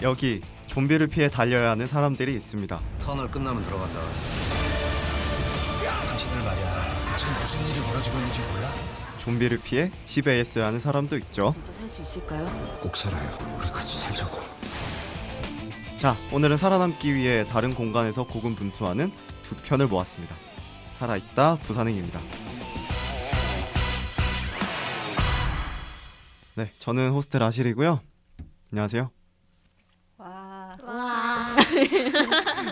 여기 좀비를 피해 달려야 하는 사람들이 있습니다. 터널 끝나면 들어간다. 당신들 말이야, 지금 무슨 일이 벌어지고 있는지 몰라? 좀비를 피해 집에 있어야 하는 사람도 있죠. 진짜 살 수 있을까요? 꼭 살아요. 우리 같이 살자고. 자, 오늘은 살아남기 위해 다른 공간에서 고군분투하는 두 편을 모았습니다. 살아있다 부산행입니다. 네, 저는 호스트 라실이고요. 안녕하세요. 와.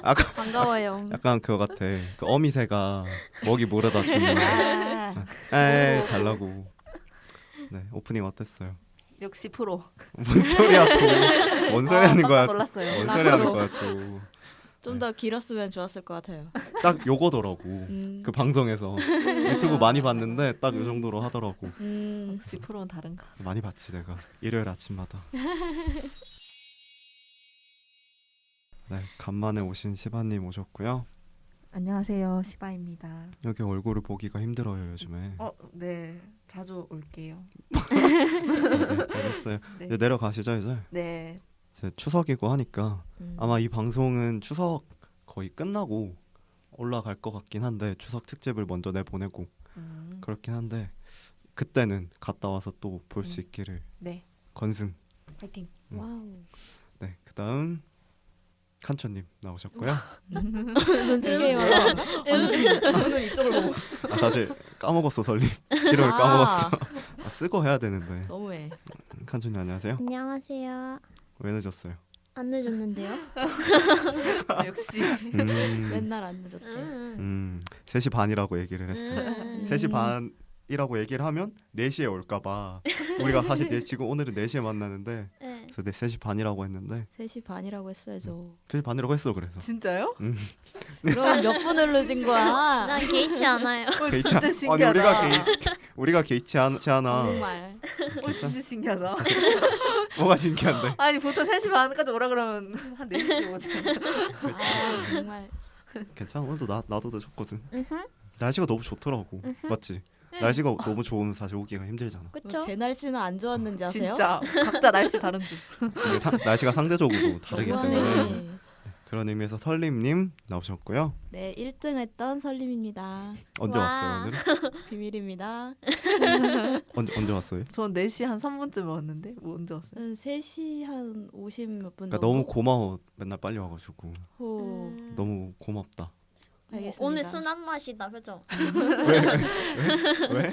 아까 반가워요. 약간 그거 같아. 그 어미새가 먹이 몰아다 주는 아, 에이 달라고. 네, 오프닝 어땠어요? 역시 프로. 뭔 소리야 또. 뭔 소리 하는 거야. 깜짝 놀랐어요. 뭔 소리 하는 거야 또. 좀 더 길었으면 좋았을 것 같아요. 딱 요거더라고. 그 방송에서 유튜브 많이 봤는데 딱 요 정도로 하더라고. 역시 프로는 다른가. 많이 봤지 내가 일요일 아침마다. 네, 간만에 오신 시바님 오셨고요. 안녕하세요, 시바입니다. 여기 얼굴을 보기가 힘들어요 요즘에. 네, 자주 올게요. 알겠어요. 네. 이제 내려가시죠 이제. 네, 이제 추석이고 하니까 아마 이 방송은 추석 거의 끝나고 올라갈 것 같긴 한데 추석 특집을 먼저 내보내고 그렇긴 한데 그때는 갔다 와서 또 볼 수 있기를 네, 건승. 파이팅. 와우. 네, 그다음 칸초님 나오셨고요. 눈치 게임. 저는 이쪽을 보고. 아, 사실 까먹었어 설님. 이름을 까먹었어. 아, 쓰고 해야 되는데. 너무해. 칸초님 안녕하세요. 안녕하세요. 왜 늦었어요? 안 늦었는데요? 역시. 맨날 안 늦었대. 3시 반이라고 얘기를 했어. 3시 반이라고 얘기를 하면 4시에 올까봐 우리가 사실 지금 오늘은 4시에 만나는데 네. 그래서 3시 반이라고 했는데 3시 반이라고 했어야죠. 3시 반이라고 했어 그래서. 진짜요? 그럼 몇 분을 늦은 거야? 난 개의치 않아요. 게이치 진짜 아니 신기하다. 우리가 게이치 않아. 정말. 진짜 신기하다. 뭐가 신기한데? 아니 보통 3시 반까지 오라 그러면 한 4시쯤 오잖아. 아, 정말. 괜찮아. 오늘도 나도 늦었거든. 으흠. 날씨가 너무 좋더라고. 맞지? 네. 날씨가 너무 좋으면 사실 오기가 힘들잖아. 그쵸? 제 날씨는 안 좋았는지 아세요? 진짜 각자 날씨 다른 줄. 이게 날씨가 상대적으로 다르기 때문에 너무하네. 그런 의미에서 설림님 나오셨고요. 네, 1등 했던 설림입니다. 언제 와. 왔어요 오늘? 비밀입니다. 언제 왔어요? 전 4시 한 3분쯤에 왔는데 뭐 언제 왔어요? 3시 한 50 몇 분 그러니까 정도. 너무 고마워. 맨날 빨리 와가지고 호. 너무 고맙다. 알겠습니다. 오늘 순한 맛이다, 그죠? 왜?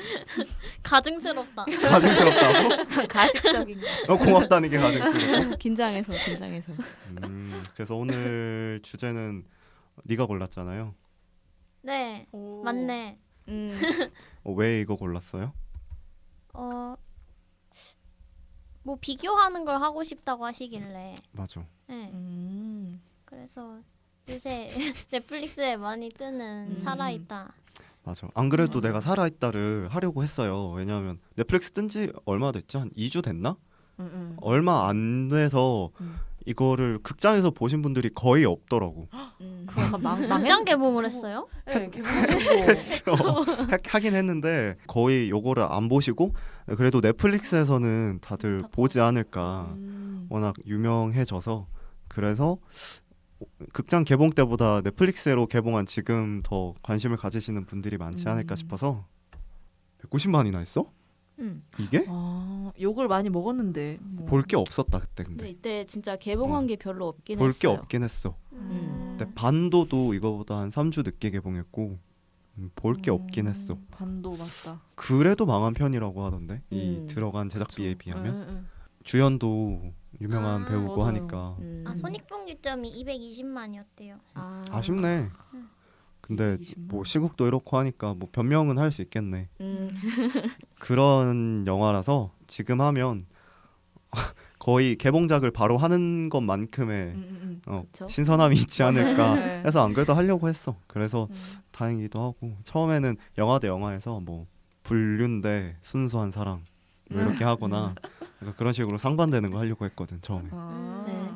가증스럽다. 가증스럽다고? 가식적인 거. 고맙다는 게 가증스럽고. 긴장해서. 그래서 오늘 주제는 네가 골랐잖아요. 네, 오. 맞네. 왜 이거 골랐어요? 뭐 비교하는 걸 하고 싶다고 하시길래. 맞아. 네, 음. 그래서 요새 넷플릭스에 많이 뜨는 살아있다. 맞아. 안 그래도 내가 살아있다를 하려고 했어요. 왜냐하면 넷플릭스 뜬 지 얼마 됐지? 한 2주 됐나? 얼마 안 돼서 이거를 극장에서 보신 분들이 거의 없더라고. 그거 약간 극장 개봉을 했어요? 네, 개봉하고. 하긴 했는데 거의 요거를 안 보시고 그래도 넷플릭스에서는 다들 보지 않을까. 워낙 유명해져서 그래서 극장 개봉 때보다 넷플릭스로 개봉한 지금 더 관심을 가지시는 분들이 많지 않을까 싶어서 190만이나 했어? 이게? 아, 욕을 많이 먹었는데. 뭐. 볼 게 없었다 그때 근데 근데 이때 진짜 개봉한 게 별로 없긴 볼 게 했어요. 없긴 했어. 음. 근데 반도도 이거보다 한 3주 늦게 개봉했고 볼 게 없긴 했어. 반도 맞다. 그래도 망한 편이라고 하던데 이 들어간 제작비에 비하면 주연도 유명한 아, 배우고 맞아요. 하니까 아, 손익분기점이 220만이었대요. 아쉽네. 근데 20만. 뭐 시국도 이렇고 하니까 뭐 변명은 할 수 있겠네. 음. 그런 영화라서 지금 하면 거의 개봉작을 바로 하는 것만큼의 그쵸? 신선함이 있지 않을까 네. 해서 안 그래도 하려고 했어. 그래서 다행이기도 하고 처음에는 영화 대 영화에서 뭐 불륜 대 순수한 사랑 뭐 이렇게 하거나 약간 그런 식으로 상반되는 거 하려고 했거든 처음에. 네.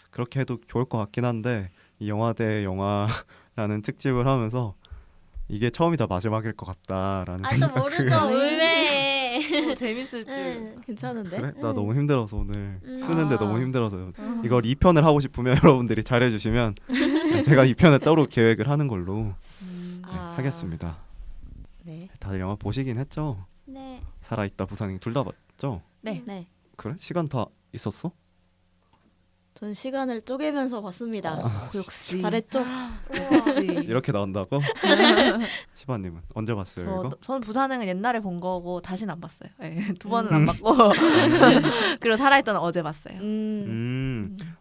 그렇게 해도 좋을 것 같긴 한데 이 영화 대 영화라는 특집을 하면서 이게 처음이자 마지막일 것 같다라는 아, 또 모르죠. 의외에. 너무 재밌을 줄. 응. 괜찮은데? 그래? 나 너무 힘들어서 오늘 쓰는데 아. 너무 힘들어서 이걸 2편을 하고 싶으면 여러분들이 잘해주시면 제가 2편에 따로 계획을 하는 걸로 아. 하겠습니다. 네. 다들 영화 보시긴 했죠? 네. 살아있다 부산행 둘 다 봤죠? 네. 네. 그래? 시간 다 있었어? 전 시간을 쪼개면서 봤습니다. 역시. 잘했죠? 역시. 이렇게 나온다고? 시바님은 언제 봤어요 이거? 저는 부산행은 옛날에 본 거고 다시는 안 봤어요. 네, 2번은 안 봤고 그리고 살아있던 어제 봤어요.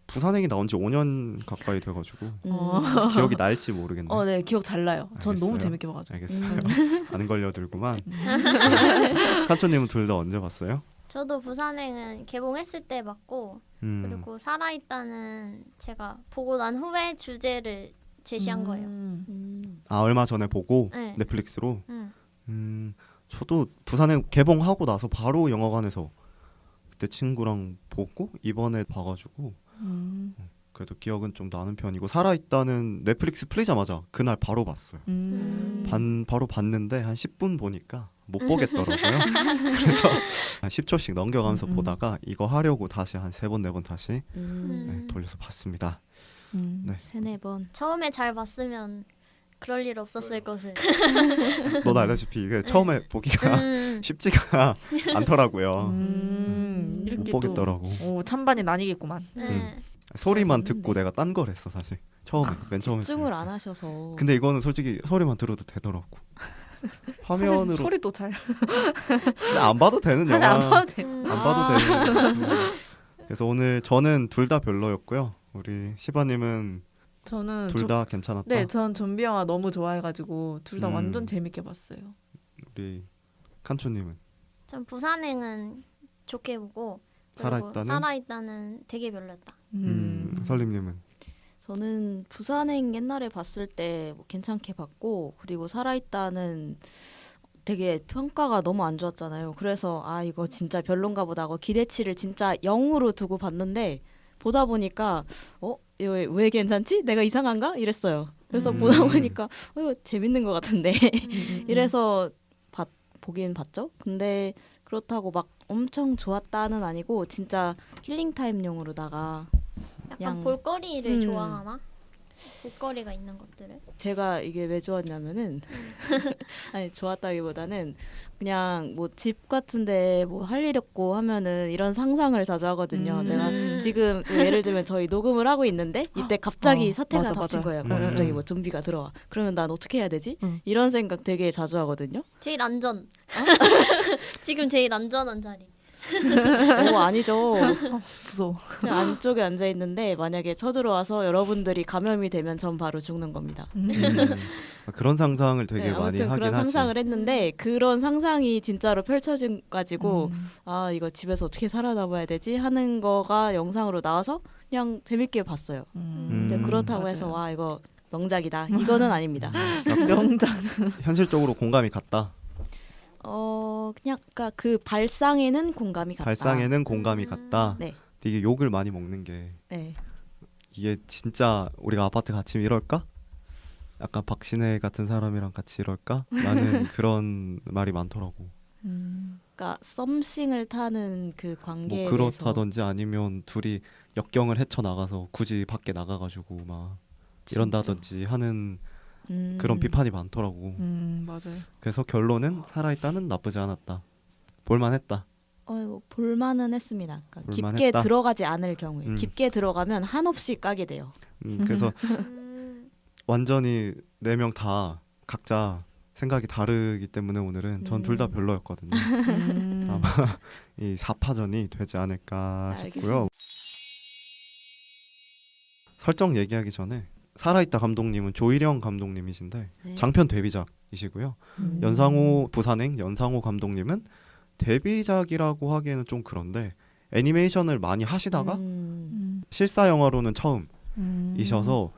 부산행이 나온 지 5년 가까이 돼가지고 음. 기억이 날지 모르겠네. 네 기억 잘 나요. 전 너무 알겠어요. 재밌게 봐가지고. 알겠어요. 안 걸려들구만. 칸초님은 둘 다 언제 봤어요? 저도 부산행은 개봉했을 때 봤고 그리고 살아있다는 제가 보고 난 후에 주제를 제시한 거예요. 아 얼마 전에 보고 네. 넷플릭스로. 응. 저도 부산행 개봉하고 나서 바로 영화관에서 그때 친구랑 보고 이번에 봐가지고 그래도 기억은 좀 나는 편이고 살아있다는 넷플릭스 풀리자마자 그날 바로 봤어요. 바로 봤는데 한 10분 보니까 못 보겠더라고요. 그래서 한 10초씩 넘겨가면서 보다가 이거 하려고 다시 한 3번 4번 다시 돌려서 봤습니다. 네. 3-4번. 처음에 잘 봤으면 그럴 일 없었을 것을. 너도 알다시피 이게 처음에 보기가 쉽지가 않더라고요. 못 이렇게 보겠더라고. 또 찬반이 나뉘겠구만. 소리만 재밌네. 듣고 내가 딴 걸 했어 사실. 처음에 맨 처음에. 집중을 안 하셔서. 근데 이거는 솔직히 소리만 들어도 되더라고. 화면으로 소리도 잘. 근데 안 봐도 되는 사실 영화. 안 봐도 돼. 안 봐도 되는. 그래서 오늘 저는 둘 다 별로였고요. 우리 시바님은 저는 둘 다 괜찮았다. 네, 전 좀비 영화 너무 좋아해가지고 둘 다 음. 완전 재밌게 봤어요. 우리 칸초님은 전 부산행은 좋게 보고 그리고 살아있다는? 살아있다는 되게 별로였다. 설림님은 저는 부산행 옛날에 봤을 때뭐 괜찮게 봤고 그리고 살아있다는 되게 평가가 너무 안 좋았잖아요. 그래서 아 이거 진짜 별론가 보다 하고 기대치를 진짜 0으로 두고 봤는데 보다 보니까 이거 왜 괜찮지? 내가 이상한가? 이랬어요. 그래서 보다 보니까 이거 재밌는 것 같은데 이래서 보긴 봤죠. 근데 그렇다고 막 엄청 좋았다는 아니고 진짜 힐링 타임용으로다가 약간 그냥 볼거리를 좋아하나? 볼거리가 있는 것들을. 제가 이게 왜 좋았냐면은 아니 좋았다기보다는 그냥 뭐 집 같은데 뭐 할 일 없고 하면은 이런 상상을 자주 하거든요. 내가 지금 예를 들면 저희 녹음을 하고 있는데 이때 갑자기 사태가 맞아, 닥친 맞아. 거예요. 뭐 갑자기 뭐 좀비가 들어와. 그러면 난 어떻게 해야 되지? 이런 생각 되게 자주 하거든요. 제일 안전. 지금 제일 안전한 자리. 아니죠. 무서워. 제가 안쪽에 앉아 있는데 만약에 쳐들어와서 여러분들이 감염이 되면 전 바로 죽는 겁니다. 그런 상상을 되게 네, 많이 아무튼 하긴 그런 하지. 상상을 했는데 그런 상상이 진짜로 펼쳐진 가지고 아 이거 집에서 어떻게 살아남아야 되지 하는 거가 영상으로 나와서 그냥 재밌게 봤어요. 근데 그렇다고 맞아요. 해서 와 이거 명작이다 이거는 아닙니다. 명작. 현실적으로 공감이 갔다. 그냥 그 발상에는 공감이 갔다. 발상에는 공감이 갔다. 네. 근데 이게 욕을 많이 먹는 게 네. 이게 진짜 우리가 아파트 같이 이럴까? 약간 박신혜 같은 사람이랑 같이 이럴까? 라는 그런 말이 많더라고. 그러니까 썸씽을 타는 그 관계에 뭐 대해서 그렇다든지 아니면 둘이 역경을 헤쳐나가서 굳이 밖에 나가가지고 막 이런다든지 하는 그런 비판이 많더라고. 맞아요. 그래서 결론은 살아있다는 나쁘지 않았다. 볼만했다. 뭐 볼만은 했습니다. 그러니까 깊게 볼만했다. 들어가지 않을 경우에 깊게 들어가면 한없이 까게 돼요. 그래서 완전히 4명 다 각자 생각이 다르기 때문에 오늘은 전 둘 다 별로였거든요. 아마 이 4파전이 되지 않을까 싶고요. 설정 얘기하기 전에 살아있다 감독님은 조일영 감독님이신데 네. 장편 데뷔작이시고요. 연상호 부산행 연상호 감독님은 데뷔작이라고 하기에는 좀 그런데 애니메이션을 많이 하시다가 실사 영화로는 처음이셔서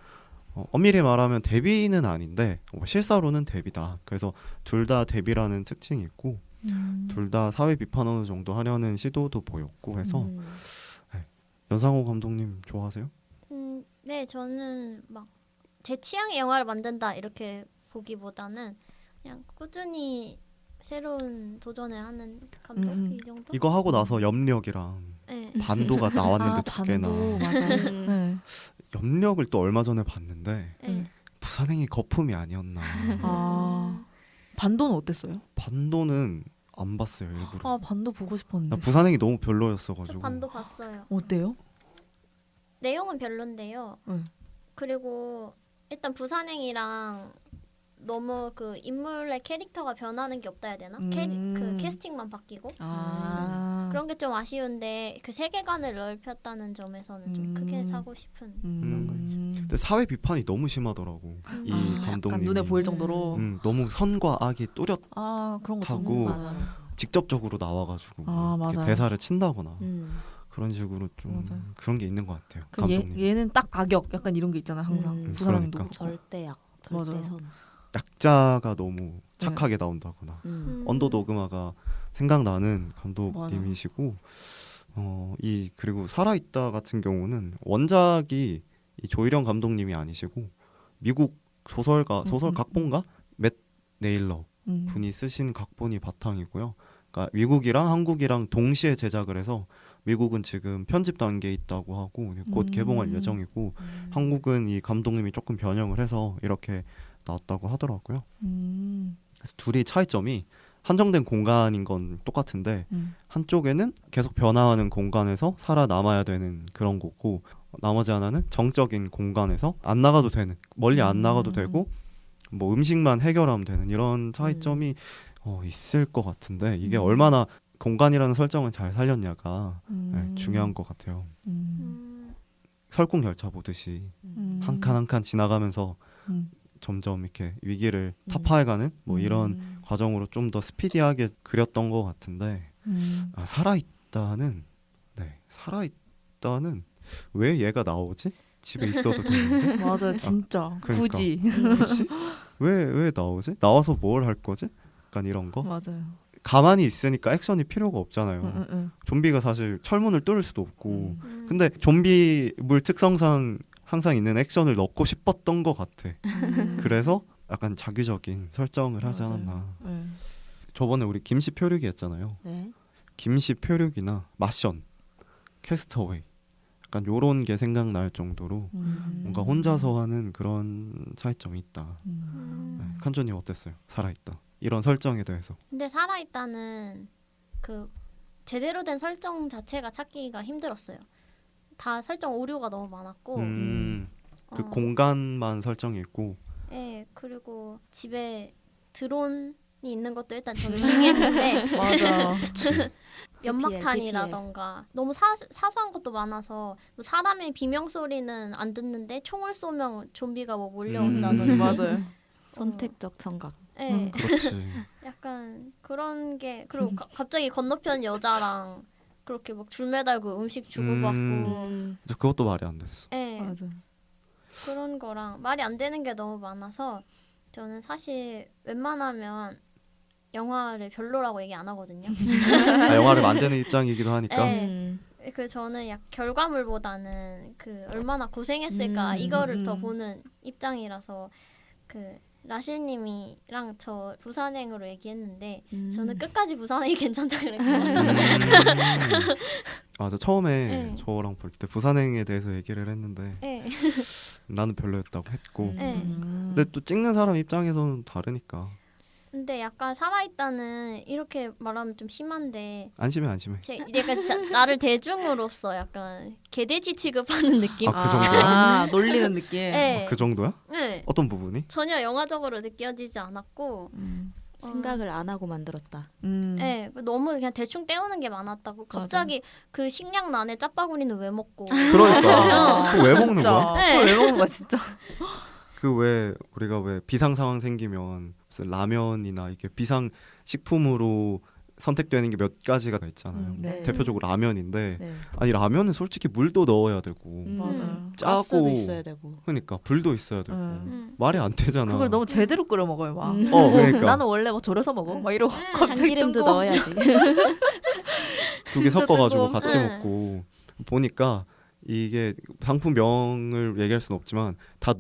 엄밀히 말하면 데뷔는 아닌데 실사로는 데뷔다. 그래서 둘 다 데뷔라는 특징이 있고 둘 다 사회 비판 어느 정도 하려는 시도도 보였고 해서 연상호 감독님 좋아하세요? 네, 저는 막 제 취향의 영화를 만든다 이렇게 보기보다는 그냥 꾸준히 새로운 도전을 하는 감독 이 정도? 이거 하고 나서 염력이랑 네. 반도가 나왔는데 아, 두 개나 반도 맞아요. 네. 염력을 또 얼마 전에 봤는데 네. 부산행이 거품이 아니었나. 아 반도는 어땠어요? 반도는 안 봤어요 일부러. 아 반도 보고 싶었는데. 나 부산행이 너무 저 별로였어가지고. 반도 봤어요. 어때요? 내용은 별론데요. 그리고 일단 부산행이랑 너무 그 인물의 캐릭터가 변하는 게 없다 해야 되나? 그 캐스팅만 바뀌고 아 그런 게 좀 아쉬운데 그 세계관을 넓혔다는 점에서는 좀 크게 사고 싶은 그런 거죠. 근데 사회 비판이 너무 심하더라고. 이 약간 감독님이. 눈에 보일 정도로. 너무 선과 악이 뚜렷하고 아 그런 거 좀. 하고 맞아. 직접적으로 나와가지고 아, 이렇게 맞아요. 대사를 친다거나 음. 그런 식으로 좀 맞아요. 그런 게 있는 것 같아요. 그 얘, 감독님. 얘는 딱 악역 약간 이런 게 있잖아요 항상 부산행도 그러니까. 절대약, 맞아요. 절대선. 약자가 너무 착하게 나온다거나 언더도그마가 생각나는 감독님이시고 이 그리고 살아있다 같은 경우는 원작이 이 조일영 감독님이 아니시고 미국 소설 각본가 맷 네일러 분이 쓰신 각본이 바탕이고요. 그러니까 미국이랑 한국이랑 동시에 제작을 해서 미국은 지금 편집 단계에 있다고 하고 곧 개봉할 예정이고 한국은 이 감독님이 조금 변형을 해서 이렇게 나왔다고 하더라고요. 그래서 둘이 차이점이 한정된 공간인 건 똑같은데 한쪽에는 계속 변화하는 공간에서 살아남아야 되는 그런 거고 나머지 하나는 정적인 공간에서 안 나가도 되는 멀리 안 나가도 되고 뭐 음식만 해결하면 되는 이런 차이점이 있을 것 같은데 이게 얼마나 공간이라는 설정을 잘 살렸냐가 중요한 것 같아요. 설국열차 보듯이 한 칸 한 칸 지나가면서 점점 이렇게 위기를 타파해가는 뭐 이런 과정으로 좀 더 스피디하게 그렸던 것 같은데 살아있다는 왜 얘가 나오지? 집에 있어도 되는데 맞아요 진짜 그러니까. 굳이 그렇지? 왜 나오지? 나와서 뭘 할 거지? 약간 이런 거 맞아요. 가만히 있으니까 액션이 필요가 없잖아요. 좀비가 사실 철문을 뚫을 수도 없고 근데 좀비물 특성상 항상 있는 액션을 넣고 싶었던 것 같아. 그래서 약간 자기적인 설정을 하지 맞아요. 않았나. 네. 저번에 우리 김씨 표류기 했잖아요. 네. 김씨 표류기나 마션, 캐스터웨이 약간 요런 게 생각날 정도로 뭔가 혼자서 하는 그런 차이점이 있다. 네. 칸조님 어땠어요? 살아있다. 이런 설정에 대해서. 근데 살아있다는 그 제대로 된 설정 자체가 찾기가 힘들었어요. 다 설정 오류가 너무 많았고 그 공간만 설정이 있고 네, 그리고 집에 드론이 있는 것도 일단 저는 신기했는데 맞아. 연막탄이라던가 너무 사소한 것도 많아서 뭐 사람의 비명 소리는 안 듣는데 총을 쏘면 좀비가 뭐 몰려온다든지 맞아요. 선택적 청각. 네, 그렇지. 약간 그런 게 그리고 갑자기 건너편 여자랑 그렇게 막 줄 매달고 음식 주고받고 그것도 말이 안 됐어. 네, 맞아. 그런 거랑 말이 안 되는 게 너무 많아서 저는 사실 웬만하면 영화를 별로라고 얘기 안 하거든요. 영화를 만드는 입장이기도 하니까. 네. 그 저는 약 결과물보다는 그 얼마나 고생했을까 이거를 더 보는 입장이라서 그 라실님이랑 저 부산행으로 얘기했는데 저는 끝까지 부산행이 괜찮다 그랬거든요. 저 처음에 네. 저랑 볼 때 부산행에 대해서 얘기를 했는데 네. 나는 별로였다고 했고 네. 근데 또 찍는 사람 입장에서는 다르니까 근데 약간 살아있다는 이렇게 말하면 좀 심한데 안심해 약간 진짜 나를 대중으로서 약간 개돼지 취급하는 느낌? 그 정도야? 놀리는 느낌. 네. 그 정도야? 네. 어떤 부분이? 전혀 영화적으로 느껴지지 않았고 생각을 안 하고 만들었다. 네, 너무 그냥 대충 때우는 게 많았다고. 갑자기 그 식량난에 짜파구리는 왜 먹고? 그러니까 그거 왜 먹는 거야? 네. 그걸 왜 먹는 거야 진짜. 그 왜 우리가 왜 비상 상황 생기면 무슨 라면이나 이게 비상 식품으로 선택되는 게 몇 가지가 다 있잖아요. 네. 대표적으로 라면인데 네. 아니 라면은 솔직히 물도 넣어야 되고 맞아요. 가스도 짜고 있어야 되고. 그러니까 불도 있어야 되고 음. 말이 안 되잖아. 그걸 너무 제대로 끓여 먹어요 막. 그러니까 나는 원래 뭐 절여서 먹어. 막 이러고 갑자기 참기름도 뜬금없이. 넣어야지. 두 개 진짜 섞어가지고 뜬금없이. 같이 먹고 보니까 이게 상품명을 얘기할 수는 없지만 다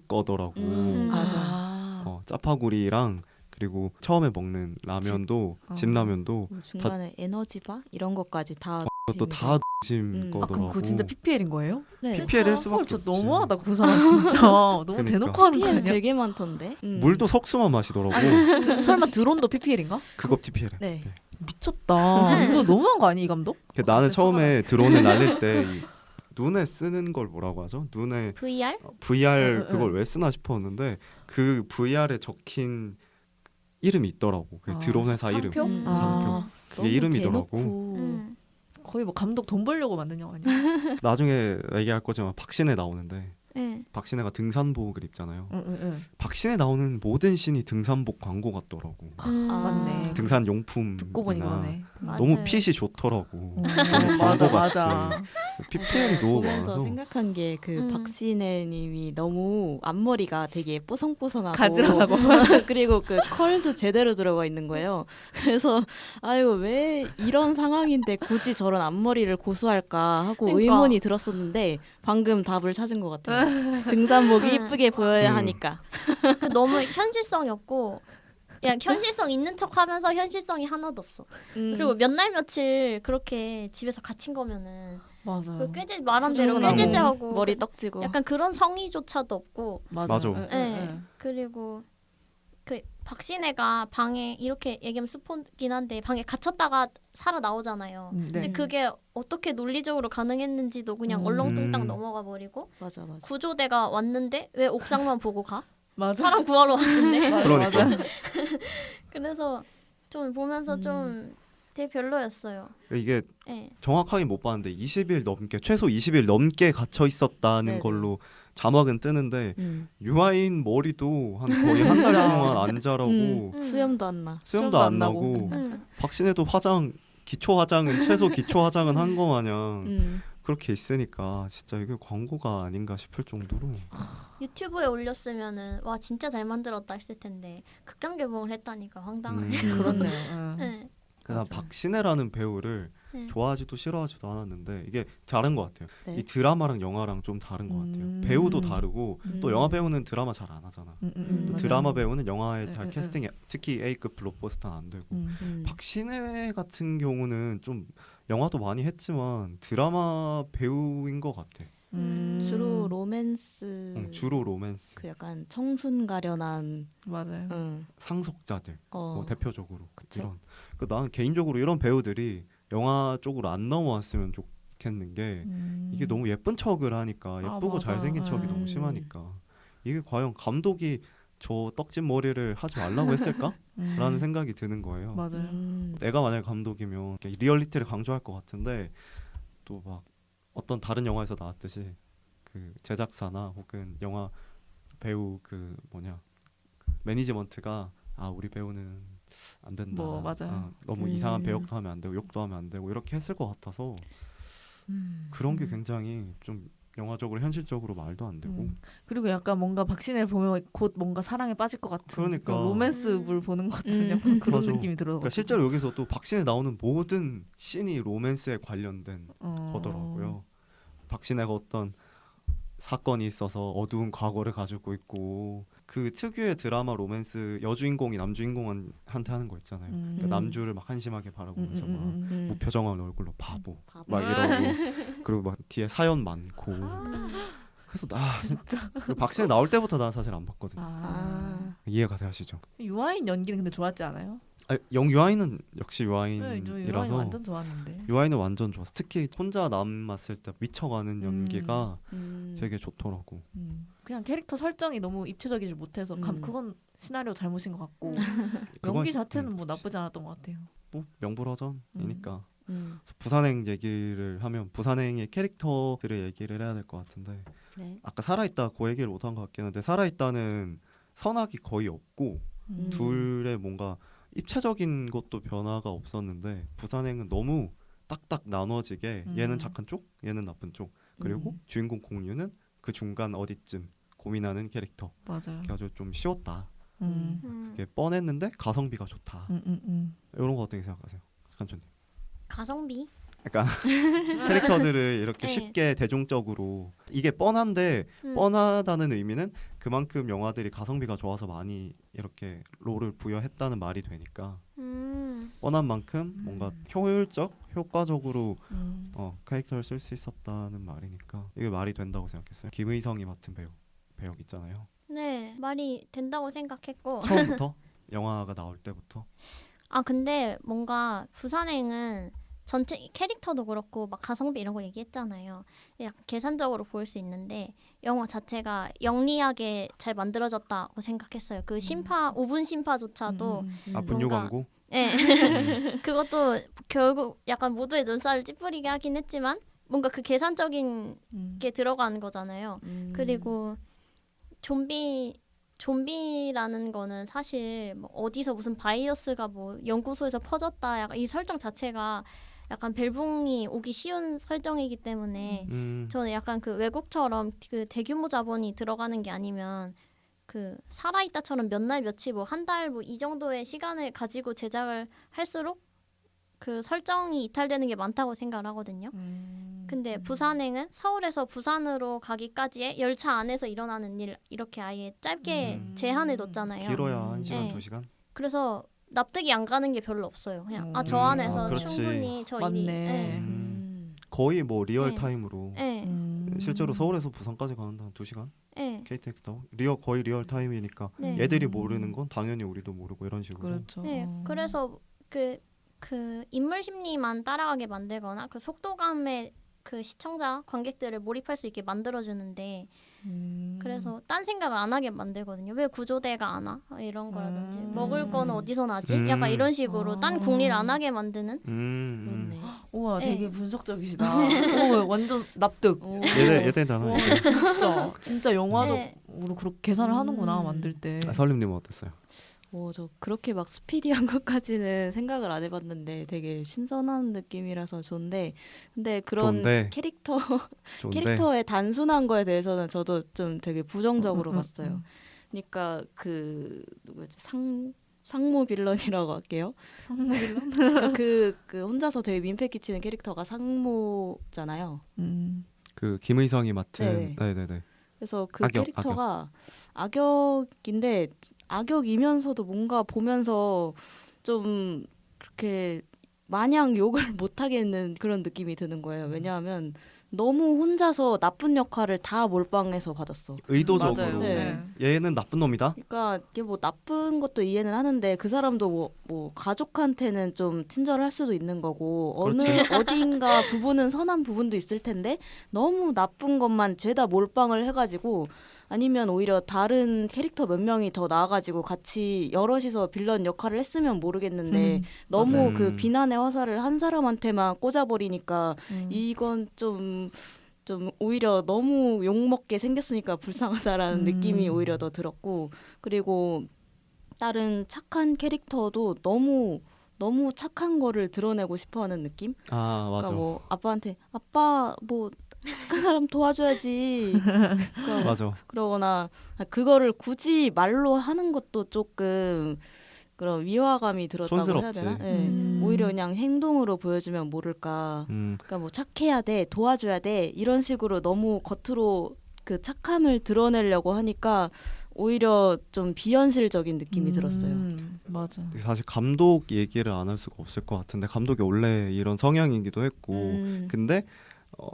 거더라고. 맞아. 아. 짜파구리랑 그리고 처음에 먹는 라면도 진라면도 뭐 중간에 에너지바 이런 것까지 다 그것도 다 심 음. 아, 그럼 거더라고. 그거 진짜 PPL인 거예요? 네. PPL일 수밖에 헐, 없지. 진짜 너무하다 그 사람 진짜. 너무 그러니까. 대놓고 하는 거 PPL 아니야? 되게 많던데. 물도 석수만 마시더라고. 설마 드론도 PPL인가? 그거 PPL에. 네. 미쳤다. 이거 너무한 거 아니 이 감독? 나는 처음에 드론을 날릴 때 이 눈에 쓰는 걸 뭐라고 하죠? 눈에 VR? VR 응, 그걸 왜 쓰나 싶었는데 그 VR에 적힌 이름이 있더라고. 그 아, 드론 회사 이름. 상표? 음. 아, 그게 이름이더라고. 음. 거의 뭐 감독 돈 벌려고 만든 영화 아니야? 나중에 얘기할 거지만 박신혜 나오는데 네. 박신혜가 등산복을 입잖아요. 응. 박신혜 나오는 모든 씬이 등산복 광고 같더라고. 맞네. 등산 용품 듣고 보니 그러네. 너무 맞아요. 핏이 좋더라고. 맞아 광고 맞아. 같이. PPL이 너무 보면서 많아서 생각한 게 그 음. 박신혜님이 너무 앞머리가 되게 뽀송뽀송하고 가지런하고. 그리고 그 컬도 제대로 들어가 있는 거예요. 그래서 아유 왜 이런 상황인데 굳이 저런 앞머리를 고수할까 하고 그러니까. 의문이 들었었는데 방금 답을 찾은 것 같아요. 등산복이 이쁘게 보여야 음. 하니까. 그 너무 현실성이 없고 야 현실성 있는 척하면서 현실성이 하나도 없어. 그리고 몇 날 며칠 그렇게 집에서 갇힌 거면은 맞아. 그 꾀죄 말한 대로 부지런하고 꾀죄죄하고 머리 떡지고 약간 그런 성의조차도 없고 맞아. 네. 그리고 그 박신혜가 방에 이렇게 얘기하면 스포긴 한데 방에 갇혔다가 살아 나오잖아요. 근데 네. 그게 어떻게 논리적으로 가능했는지도 그냥 얼렁뚱땅 넘어가 버리고 맞아. 구조대가 왔는데 왜 옥상만 보고 가? 맞아. 사람 구하러 왔는데. 맞아. 그러니까. 맞아. 그래서 좀 보면서 좀 되게 별로였어요. 이게 네. 정확하게 못 봤는데 20일 넘게 최소 20일 넘게 갇혀 있었다는 네네. 걸로 자막은 뜨는데 음. 유아인 머리도 한 거의 한 달 동안 안 자라고 수염도 안 나. 수염도 안 나고 박신혜도 기초 화장은 최소 기초 화장은 한 거 마냥 그렇게 있으니까 진짜 이게 광고가 아닌가 싶을 정도로 유튜브에 올렸으면은 와 진짜 잘 만들었다 했을 텐데 극장 개봉을 했다니까 황당하네. 그렇네요. 네. 그래서 맞아. 박신혜라는 배우를 네. 좋아하지도 싫어하지도 않았는데 이게 다른 것 같아요. 네. 이 드라마랑 영화랑 좀 다른 것 같아요. 음. 배우도 다르고 또 음. 영화 배우는 드라마 잘 안 하잖아. 맞아요. 드라마 배우는 영화에 잘 네, 캐스팅이 특히 A급 블록버스터는 안 되고 음. 박신혜 같은 경우는 좀 영화도 많이 했지만 드라마 배우인 것 같아. 주로 로맨스 주로 로맨스 그 약간 청순 가련한 맞아요. 상속자들 뭐 대표적으로 그쵸. 이런. 나는 개인적으로 이런 배우들이 영화 쪽으로 안 넘어왔으면 좋겠는 게 이게 너무 예쁜 척을 하니까 예쁘고 맞아. 잘생긴 척이 너무 심하니까 이게 과연 감독이 저 떡진 머리를 하지 말라고 했을까? 라는 생각이 드는 거예요. 맞아요. 내가 만약 감독이면 이렇게 리얼리티를 강조할 것 같은데 또 막 어떤 다른 영화에서 나왔듯이 그 제작사나 혹은 영화 배우 그 매니지먼트가 우리 배우는 안 된다. 뭐, 맞아요. 너무 이상한 배역도 하면 안 되고 욕도 하면 안 되고 이렇게 했을 것 같아서 그런 게 굉장히 좀 영화적으로 현실적으로 말도 안 되고 그리고 약간 뭔가 박신혜를 보면 곧 뭔가 사랑에 빠질 것 같은 그러니까. 로맨스물 보는 것 같은 약간 그런 맞아. 느낌이 들어요. 그러니까 실제로 여기서도 박신혜 나오는 모든 씬이 로맨스에 관련된 거더라고요. 박신혜가 어떤 사건이 있어서 어두운 과거를 가지고 있고 그 특유의 드라마 로맨스 여주인공이 남주인공한테 하는 거 있잖아요. 그러니까 남주를 막 한심하게 바라보면서 막 무표정한 얼굴로 바보 막 이러고 그리고 막 뒤에 사연 많고 그래서 진짜 그 박신혜 나올 때부터 난 사실 안 봤거든요. 이해가 되시죠? 유아인 연기는 근데 좋았지 않아요? 유아인은 역시 네, 저 유아인 유아인이라서 완전 좋았는데. 유아인은 완전 좋았어. 특히 혼자 남았을 때 미쳐가는 연기가 되게 좋더라고. 그냥 캐릭터 설정이 너무 입체적이지 못해서 그건 시나리오 잘못인 것 같고 그건 연기 자체는 뭐 나쁘지 않았던 것 같아요. 뭐 명불허전이니까. 부산행 얘기를 하면 부산행의 캐릭터들을 얘기를 해야 될 것 같은데 네. 아까 살아있다 그 얘기를 못한 것 같긴 한데 살아있다는 선악이 거의 없고 둘의 뭔가 입체적인 것도 변화가 없었는데 부산행은 너무 딱딱 나눠지게 얘는 착한 쪽 얘는 나쁜 쪽 그리고 주인공 공유는 그 중간 어디쯤 고민하는 캐릭터 맞아요. 아주 좀 쉬웠다. 음. 그게 뻔했는데 가성비가 좋다. 이런 거 어떻게 생각하세요? 간천님. 가성비? 약간 캐릭터들을 이렇게 네. 쉽게 대중적으로 이게 뻔한데 뻔하다는 의미는 그만큼 영화들이 가성비가 좋아서 많이 이렇게 롤을 부여했다는 말이 되니까 뻔한 만큼 뭔가 효율적, 효과적으로 캐릭터를 쓸 수 있었다는 말이니까 이게 말이 된다고 생각했어요. 김의성이 맡은 배역 있잖아요. 네, 말이 된다고 생각했고. 처음부터 영화가 나올 때부터. 아, 근데 뭔가 부산행은 전체 캐릭터도 그렇고 막 가성비 이런 거 얘기했잖아요. 약간 계산적으로 볼 수 있는데 영화 자체가 영리하게 잘 만들어졌다고 생각했어요. 그 심파 5분 심파조차도 아 분유 뭔가- 광고? 예. 그것도 결국 약간 모두의 눈살을 찌푸리게 하긴 했지만 뭔가 그 계산적인 게 들어가는 거잖아요. 그리고 좀비라는 거는 사실 뭐 어디서 무슨 바이러스가 뭐 연구소에서 퍼졌다 약간 이 설정 자체가 약간 벨붕이 오기 쉬운 설정이기 때문에 저는 약간 그 외국처럼 그 대규모 자본이 들어가는 게 아니면 그 살아있다처럼 몇 날 며칠 뭐 한 달 뭐 이 정도의 시간을 가지고 제작을 할수록 그 설정이 이탈되는 게 많다고 생각을 하거든요. 근데 부산행은 서울에서 부산으로 가기까지의 열차 안에서 일어나는 일 이렇게 아예 짧게 제한해 뒀잖아요. 길어야 1시간, 네. 2시간? 그래서 납득이 안 가는 게 별로 없어요. 그냥 저 아, 안에서 그렇지. 충분히 저 맞네. 일이 거의 뭐 리얼 네. 타임으로 예. 실제로 서울에서 부산까지 가는데 한 2시간? 예. KTX 타고 거의 리얼 타임이니까 네. 애들이 모르는 건 당연히 우리도 모르고 이런 식으로. 그렇죠. 네. 그래서 그 인물 심리만 따라가게 만들거나 그 속도감에 그 시청자 관객들을 몰입할 수 있게 만들어주는데 그래서 딴 생각을 안 하게 만들거든요. 왜 구조대가 안 와? 이런 거라든지 먹을 거는 어디서 나지? 약간 이런 식으로 딴 궁리를 안 하게 만드는 그렇네. 우와, 네. 되게 분석적이시다. 오, 완전 납득. 오. 얘들 나는 와, 진짜 영화적으로 네. 그렇게 계산을 하는구나 만들 때. 설림님은 어땠어요? 저 그렇게 막 스피디한 것까지는 생각을 안 해봤는데 되게 신선한 느낌이라서 좋은데 근데 그런 좋은데. 좋은데 캐릭터의 단순한 거에 대해서는 저도 좀 되게 부정적으로 봤어요. 그러니까 그 누구지 상무 빌런이라고 할게요. 성무 빌런? 그러니까 그 혼자서 되게 민폐 끼치는 캐릭터가 상무잖아요. 그 김의성이 맡은 네. 네네네. 그래서 그 악역, 캐릭터가 악역인데 악역이면서도 뭔가 보면서 좀 그렇게 마냥 욕을 못 하겠는 그런 느낌이 드는 거예요. 왜냐하면 너무 혼자서 나쁜 역할을 다 몰빵해서 받았어. 의도적으로 맞아요. 네. 얘는 나쁜 놈이다. 그러니까 이게 뭐 나쁜 것도 이해는 하는데 그 사람도 뭐 가족한테는 좀 친절할 수도 있는 거고 어느 어딘가 부분은 선한 부분도 있을 텐데 너무 나쁜 것만 죄다 몰빵을 해가지고 아니면 오히려 다른 캐릭터 몇 명이 더 나와가지고 같이 여럿이서 빌런 역할을 했으면 모르겠는데 너무 맞아요. 그 비난의 화살을 한 사람한테만 꽂아버리니까 음. 이건 좀 오히려 너무 욕먹게 생겼으니까 불쌍하다라는 느낌이 오히려 더 들었고 그리고 다른 착한 캐릭터도 너무 착한 거를 드러내고 싶어하는 느낌? 아 맞아. 그러니까 뭐 아빠한테 아빠 뭐 착한 사람 도와줘야지. 그러니까 맞아. 그러거나 그거를 굳이 말로 하는 것도 조금 그런 위화감이 들었다고 해야 촌스럽지. 되나? 네. 오히려 그냥 행동으로 보여주면 모를까. 그러니까 뭐 착해야 돼, 도와줘야 돼 이런 식으로 너무 겉으로 그 착함을 드러내려고 하니까 오히려 좀 비현실적인 느낌이 들었어요. 맞아. 사실 감독 얘기를 안 할 수가 없을 것 같은데 감독이 원래 이런 성향이기도 했고 근데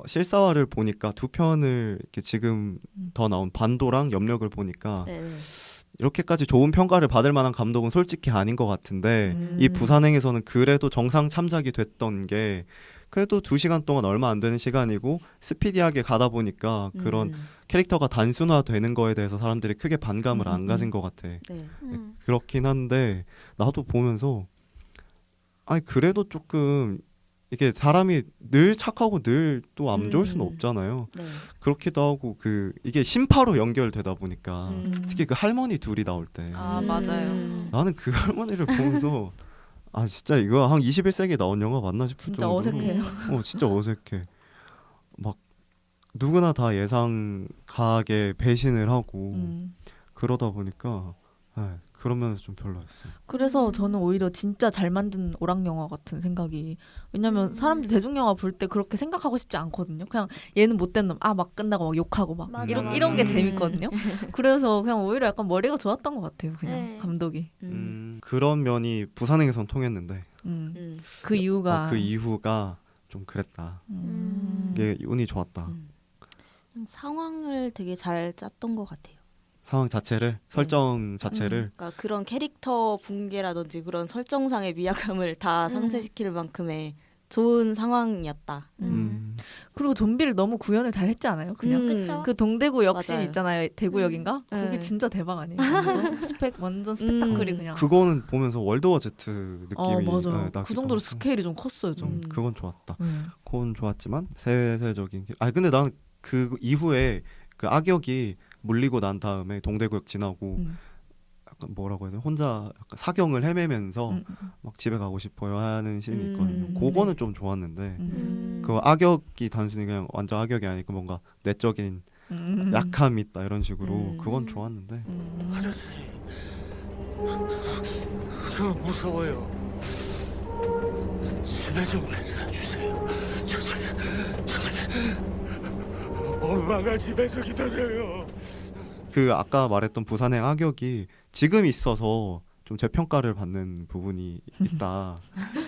실사화를 보니까 두 편을 이렇게 지금 더 나온 반도랑 염력을 보니까 네. 이렇게까지 좋은 평가를 받을 만한 감독은 솔직히 아닌 것 같은데 이 부산행에서는 그래도 정상 참작이 됐던 게 그래도 2시간 동안 얼마 안 되는 시간이고 스피디하게 가다 보니까 그런 캐릭터가 단순화되는 거에 대해서 사람들이 크게 반감을 안 가진 것 같아. 네. 그렇긴 한데 나도 보면서 아니 그래도 조금 이게 사람이 늘 착하고 늘 또 안 좋을 수는 없잖아요. 네. 그렇기도 하고 그 이게 심파로 연결되다 보니까 특히 그 할머니 둘이 나올 때 아 맞아요. 나는 그 할머니를 보면서 아 진짜 이거 한 21세기에 나온 영화 맞나 싶을 진짜 정도로 어색해요. 진짜 어색해. 막 누구나 다 예상 가게 배신을 하고 그러다 보니까 그런 면에서 좀 별로였어요. 그래서 저는 오히려 진짜 잘 만든 오락 영화 같은 생각이 왜냐면 사람들이 대중 영화 볼 때 그렇게 생각하고 싶지 않거든요. 그냥 얘는 못된 놈, 막 끝나고 막 욕하고 막 맞아, 이런 맞아. 이런 게 재밌거든요. 그래서 그냥 오히려 약간 머리가 좋았던 것 같아요. 그냥 네. 감독이. 그런 면이 부산행에선 통했는데 그 이유가 그 이후가 좀 그랬다. 이게 운이 좋았다. 상황을 되게 잘 짰던 것 같아요. 상황 자체를 설정 자체를 그러니까 그런 캐릭터 붕괴라든지 그런 설정상의 미약함을 다 상쇄시킬 만큼의 좋은 상황이었다. 그리고 좀비를 너무 구현을 잘 했지 않아요? 그냥 그쵸? 그 동대구 역신 맞아요. 있잖아요. 대구역인가? 거기 네. 진짜 대박 아니에요? 완전 스펙타클이 그냥. 그거는 보면서 월드워 제트 느낌이 맞아. 네, 나기도 그 정도로 하고. 스케일이 좀 컸어요. 좀. 그건 좋았다. 네. 그건 좋았지만 세세적인 근데 나는 그 이후에 그 악역이 물리고 난 다음에 동대구역 지나고 약간 뭐라고 해야 되나 혼자 약간 사경을 헤매면서 막 집에 가고 싶어요 하는 씬이 있거든요. 그거는 좀 좋았는데 그 악역이 단순히 그냥 완전 악역이 아니고 뭔가 내적인 약함이 있다 이런 식으로 그건 좋았는데 아저씨, 저 무서워요. 집에 좀 데려다 주세요. 저쪽에 엄마가 집에서 기다려요. 그 아까 말했던 부산행 악역이 지금 있어서 좀 재평가를 받는 부분이 있다.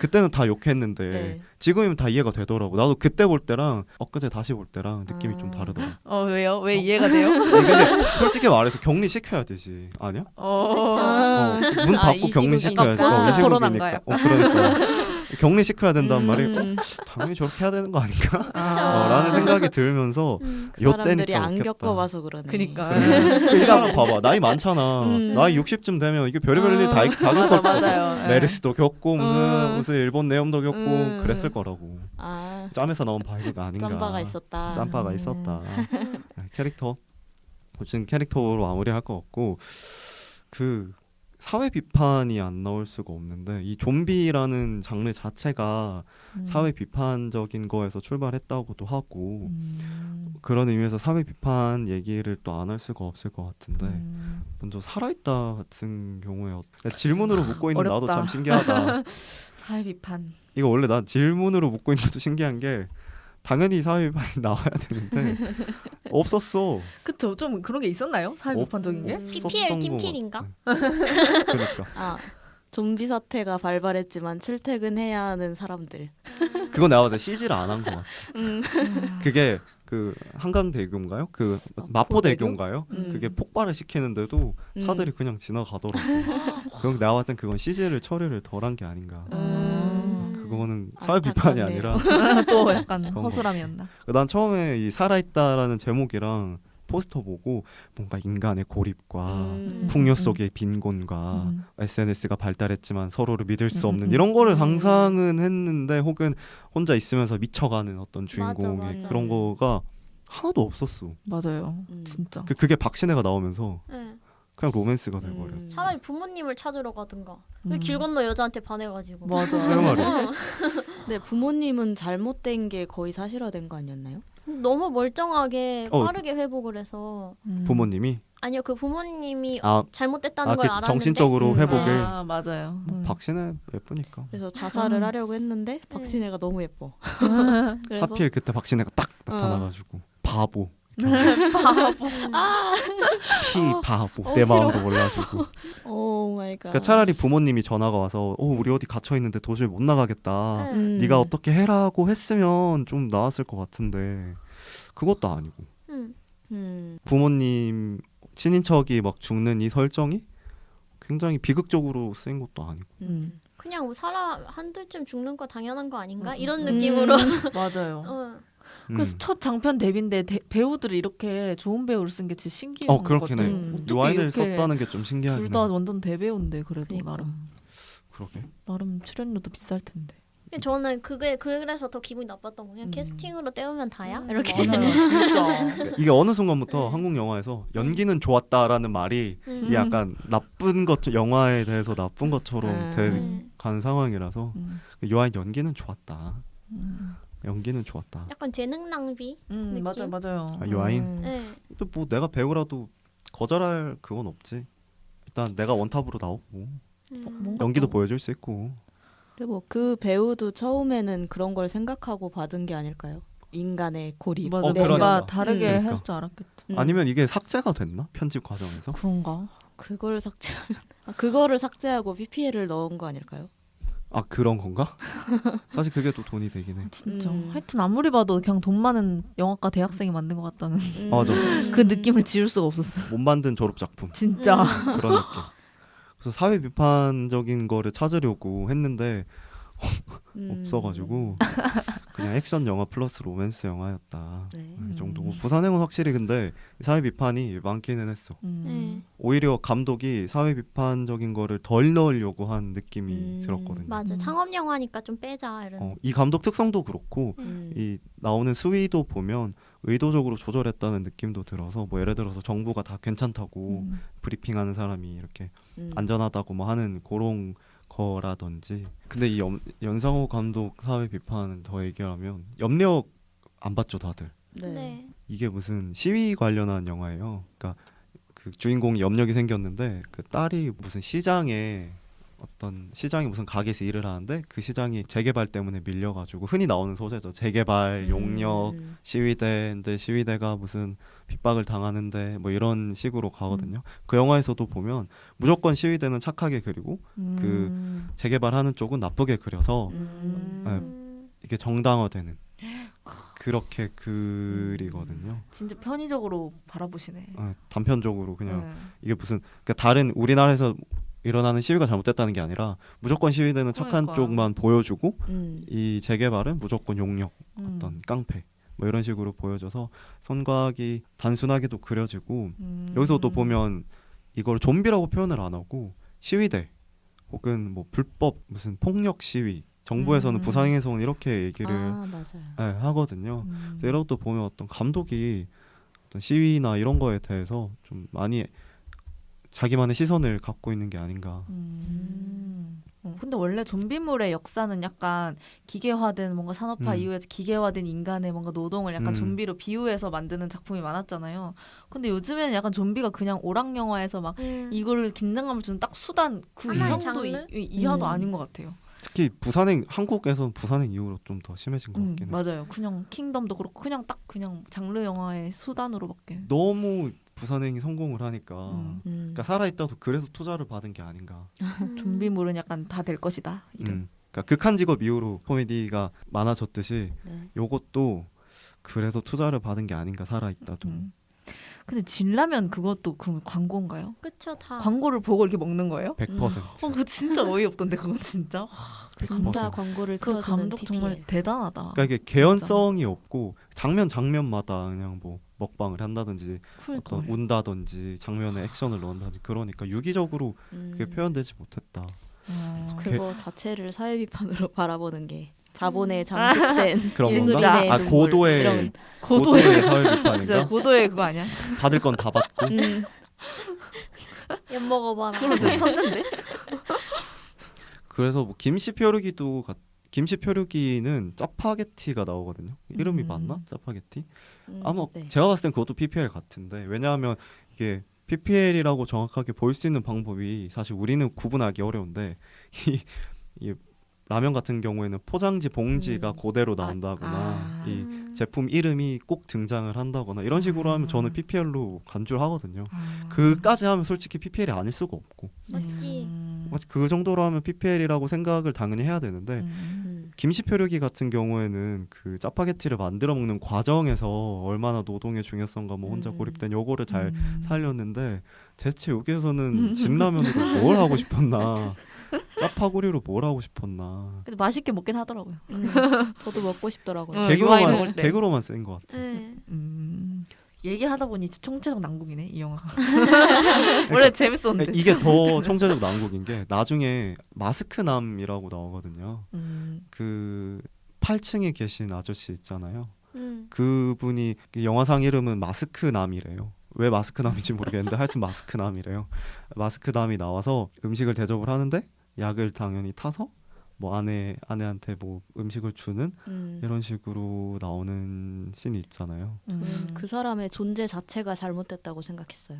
그때는 다 욕했는데 네. 지금이면 다 이해가 되더라고. 나도 그때 볼 때랑 엊그제 다시 볼 때랑 느낌이 좀 다르더라고. 왜요? 왜 이해가 돼요? 근데 솔직히 말해서 격리시켜야 되지. 아니야? 문 아, 닫고 이 격리시켜야지. 시국이니까. 포스트 시국이니까. 코로나인가 그러니까 격리시켜야 된다는 말이 당연히 저렇게 해야 되는 거 아닌가? 라는 생각이 들면서 그 요 사람들이 때니까 안 웃겼다. 겪어봐서 그러네. 그니까. 이 사람 봐봐 나이 많잖아. 나이 60쯤 되면 이게 별의별 일다 겪을 거고 맞아요. 메르스도 겪고 무슨 일본 내염도 겪고 그랬을 거라고. 아, 짬에서 나온 바이브가 아닌가. 짬바가 있었다. 짬바가 있었다. 캐릭터 지금 캐릭터로 마무리할 것 같고 그 사회 비판이 안 나올 수가 없는데 이 좀비라는 장르 자체가 사회 비판적인 거에서 출발했다고도 하고 그런 의미에서 사회 비판 얘기를 또 안 할 수가 없을 것 같은데 먼저 살아있다 같은 경우에 질문으로 묻고 있는 나도 어렵다. 참 신기하다. 사회 비판. 이거 원래 난 질문으로 묻고 있는 것도 신기한 게 당연히 사회 비판이 나와야 되는데 없었어. 그쵸? 좀 그런 게 있었나요? 사회 비판적인 게? PPL 팀킬인가? 그러니까 아, 좀비 사태가 발발했지만 출퇴근해야 하는 사람들. 그건 내가 봤을 때 CG를 안 한 것 같아. 그게 그 한강대교인가요? 그 마포대교인가요? 그게 폭발을 시키는데도 차들이 그냥 지나가더라고. 그럼 내가 봤을 땐 그건 CG를 처리를 덜 한 게 아닌가. 그거는 사회 비판이 안타깝네요. 아니라 또 약간 그런 거. 허술함이었나? 난 처음에 이 살아있다라는 제목이랑 포스터 보고 뭔가 인간의 고립과 풍요 속의 빈곤과 SNS가 발달했지만 서로를 믿을 수 없는 이런 거를 상상은 했는데 혹은 혼자 있으면서 미쳐가는 어떤 주인공의 맞아. 그런 거가 하나도 없었어. 맞아요. 진짜. 그게 박신혜가 나오면서 네. 그냥 로맨스가 돼버렸어. 차라리 부모님을 찾으러 가든가. 왜 길 건너 여자한테 반해가지고. 맞아. 그 말이야. 근데 부모님은 잘못된 게 거의 사실화된 거 아니었나요? 너무 멀쩡하게 어. 빠르게 회복을 해서 부모님이 아니요 그 부모님이 아, 잘못됐다는 걸 그 알았는데 정신적으로 회복을 아, 맞아요. 박신혜 예쁘니까 그래서 자살을 하려고 했는데 박신혜가 너무 예뻐. 그래서 하필 그때 박신혜가 딱 나타나가지고 바보 피 바보 내 싫어. 마음도 몰라주고 오 마이 갓. 그러니까 차라리 부모님이 전화가 와서 우리 어디 gat혀 있는데 도저히 못 나가겠다. 네. 네가 어떻게 해라고 했으면 좀 나았을 것 같은데 그것도 아니고 부모님 친인척이 막 죽는 이 설정이 굉장히 비극적으로 쓰인 것도 아니고 그냥 뭐 사람 한들쯤 죽는 거 당연한 거 아닌가 이런 느낌으로 맞아요. 그래서 첫 장편 데뷔인데 배우들을 이렇게 좋은 배우를 쓴 게 진짜 신기한 것 그렇긴 같아요. 해. 어떻게 유아인을 이렇게 썼다는 게 좀 신기하긴 해. 둘 다 완전 대배우인데 그래도 그러니까. 그러게. 나름 출연료도 비쌀 텐데. 근데 저는 그게 그래서 더 기분이 나빴던 거 그냥 캐스팅으로 때우면 다야 이렇게 맞아요, 진짜. 이게 어느 순간부터 한국 영화에서 연기는 좋았다라는 말이 이게 약간 나쁜 것 영화에 대해서 나쁜 것처럼 간 상황이라서 유아인 연기는 좋았다. 연기는 좋았다. 약간 재능 낭비 느낌? 맞아요. 유아인. 네. 또 뭐 내가 배우라도 거절할 그건 없지. 일단 내가 원탑으로 나오고 뭔가 연기도 또- 보여줄 수 있고. 근데 뭐 그 배우도 처음에는 그런 걸 생각하고 받은 게 아닐까요? 인간의 고립. 맞아, 그러니까. 뭔가 다르게 그러니까. 할 줄 알았겠죠. 아니면 이게 삭제가 됐나? 편집 과정에서? 그런가? 그걸 그거를 삭제하고 PPL을 넣은 거 아닐까요? 아 그런 건가? 사실 그게 또 돈이 되긴 해. 진짜. 음. 하여튼 아무리 봐도 그냥 돈 많은 영화과 대학생이 만든 것 같다는 맞아. 그 느낌을 지울 수가 없었어. 못 만든 졸업 작품 진짜. 그런 느낌. 그래서 사회 비판적인 거를 찾으려고 했는데 없어가지고 그냥 액션 영화 플러스 로맨스 영화였다. 네. 이 정도고 부산행은 확실히 근데 사회 비판이 많기는 했어. 네. 오히려 감독이 사회 비판적인 거를 덜 넣으려고 한 느낌이 들었거든요. 맞아. 창업 영화니까 좀 빼자 이런. 이 감독 특성도 그렇고 음. 이 나오는 수위도 보면 의도적으로 조절했다는 느낌도 들어서 뭐 예를 들어서 정부가 다 괜찮다고 브리핑하는 사람이 이렇게 안전하다고 뭐 하는 그런 거라든지. 근데 이 연상호 감독 사회 비판은 더 얘기하면 염력 안 봤죠 다들. 네. 네. 이게 무슨 시위 관련한 영화예요. 그러니까 그 주인공이 염력이 생겼는데 그 딸이 무슨 시장에 무슨 가게에서 일을 하는데 그 시장이 재개발 때문에 밀려가지고 흔히 나오는 소재죠. 재개발, 용역, 시위대인데 시위대가 무슨 핍박을 당하는데 뭐 이런 식으로 가거든요. 그 영화에서도 보면 무조건 시위대는 착하게 그리고 그 재개발하는 쪽은 나쁘게 그려서 이게 정당화되는 그렇게 그리거든요. 진짜 편의적으로 바라보시네. 단편적으로 그냥 네. 이게 무슨 그러니까 다른 우리나라에서 일어나는 시위가 잘못됐다는 게 아니라 무조건 시위대는 착한 그러니까. 쪽만 보여주고 이 재개발은 무조건 용역 어떤 깡패 뭐 이런 식으로 보여져서 선곽이 단순하게도 그려지고 여기서도 보면 이걸 좀비라고 표현을 안 하고 시위대 혹은 뭐 불법 무슨 폭력 시위 정부에서는 부산행에서는 이렇게 얘기를 맞아요. 하거든요. 그래서 이런 것도 보면 어떤 감독이 어떤 시위나 이런 거에 대해서 좀 많이 자기만의 시선을 갖고 있는 게 아닌가. 근데 원래 좀비물의 역사는 약간 기계화된 뭔가 산업화 이후에 기계화된 인간의 뭔가 노동을 약간 좀비로 비유해서 만드는 작품이 많았잖아요. 근데 요즘에는 약간 좀비가 그냥 오락 영화에서 막 이거를 긴장감을 주는 딱 수단 그 하나의 이상도 장르? 이하도 아닌 것 같아요. 특히 부산행 한국에서는 부산행 이후로 좀 더 심해진 것 같긴 해. 맞아요. 그냥 킹덤도 그렇고 그냥 딱 그냥 장르 영화의 수단으로밖에. 너무 부산행이 성공을 하니까 그러니까 살아있다도 그래서 투자를 받은 게 아닌가. 좀비물은 약간 다 될 것이다. 이런. 그러니까 극한 직업 이후로 코미디가 많아졌듯이 네. 요것도 그래서 투자를 받은 게 아닌가 살아있다도. 근데 진라면 그것도 그럼 광고인가요? 그쵸 다. 광고를 보고 이렇게 먹는 거예요? 100%. 그거 진짜 어이없던데 그건 진짜. 진짜 광고를 그 틀어주는 감독 PPL. 정말 대단하다. 그러니까 이게 개연성이 없고 장면마다 그냥 뭐 먹방을 한다든지 그러니까 어떤 운다든지 장면에 액션을 넣는다든지 그러니까 유기적으로 그게 표현되지 못했다. 그거 자체를 사회 비판으로 바라보는 게 자본에 장식된 그런 예술인의 건가? 눈물, 고도의 이런. 고도의 사회 진짜 비판인가? 고도의 그거 아니야? 받을 건 다 받고. 엿 먹어봐라. 그럼 진짜 천재인데? 그래서 뭐 김시표류기는 짜파게티가 나오거든요. 이름이 맞나? 짜파게티? 아마 네. 제가 봤을 땐 그것도 PPL 같은데 왜냐하면 이게 PPL이라고 정확하게 볼 수 있는 방법이 사실 우리는 구분하기 어려운데 이 라면 같은 경우에는 포장지 봉지가 그대로 나온다거나 이 제품 이름이 꼭 등장을 한다거나 이런 식으로 하면 저는 PPL로 간주를 하거든요. 그까지 하면 솔직히 PPL이 아닐 수가 없고 맞지. 그 정도로 하면 PPL이라고 생각을 당연히 해야 되는데 김시표류기 같은 경우에는 그 짜파게티를 만들어 먹는 과정에서 얼마나 노동의 중요성과 뭐 혼자 고립된 요거를 잘 살렸는데 대체 여기에서는 진라면으로 뭘 하고 싶었나 짜파구리로 뭘 하고 싶었나 근데 맛있게 먹긴 하더라고요. 저도 먹고 싶더라고요. 유아인 먹을 때. 개그로만 쓰인 것 같아. 네. 얘기하다 보니 총체적 난국이네 이 영화가. 원래 재밌었는데. 이게 더 총체적 난국인 게 나중에 마스크남이라고 나오거든요. 그 8층에 계신 아저씨 있잖아요. 그분이 영화상 이름은 마스크남이래요. 왜 마스크남인지 모르겠는데 하여튼 마스크남이래요. 마스크남이 나와서 음식을 대접을 하는데 약을 당연히 타서 뭐 아내한테 뭐 음식을 주는 이런 식으로 나오는 씬이 있잖아요. 그 사람의 존재 자체가 잘못됐다고 생각했어요.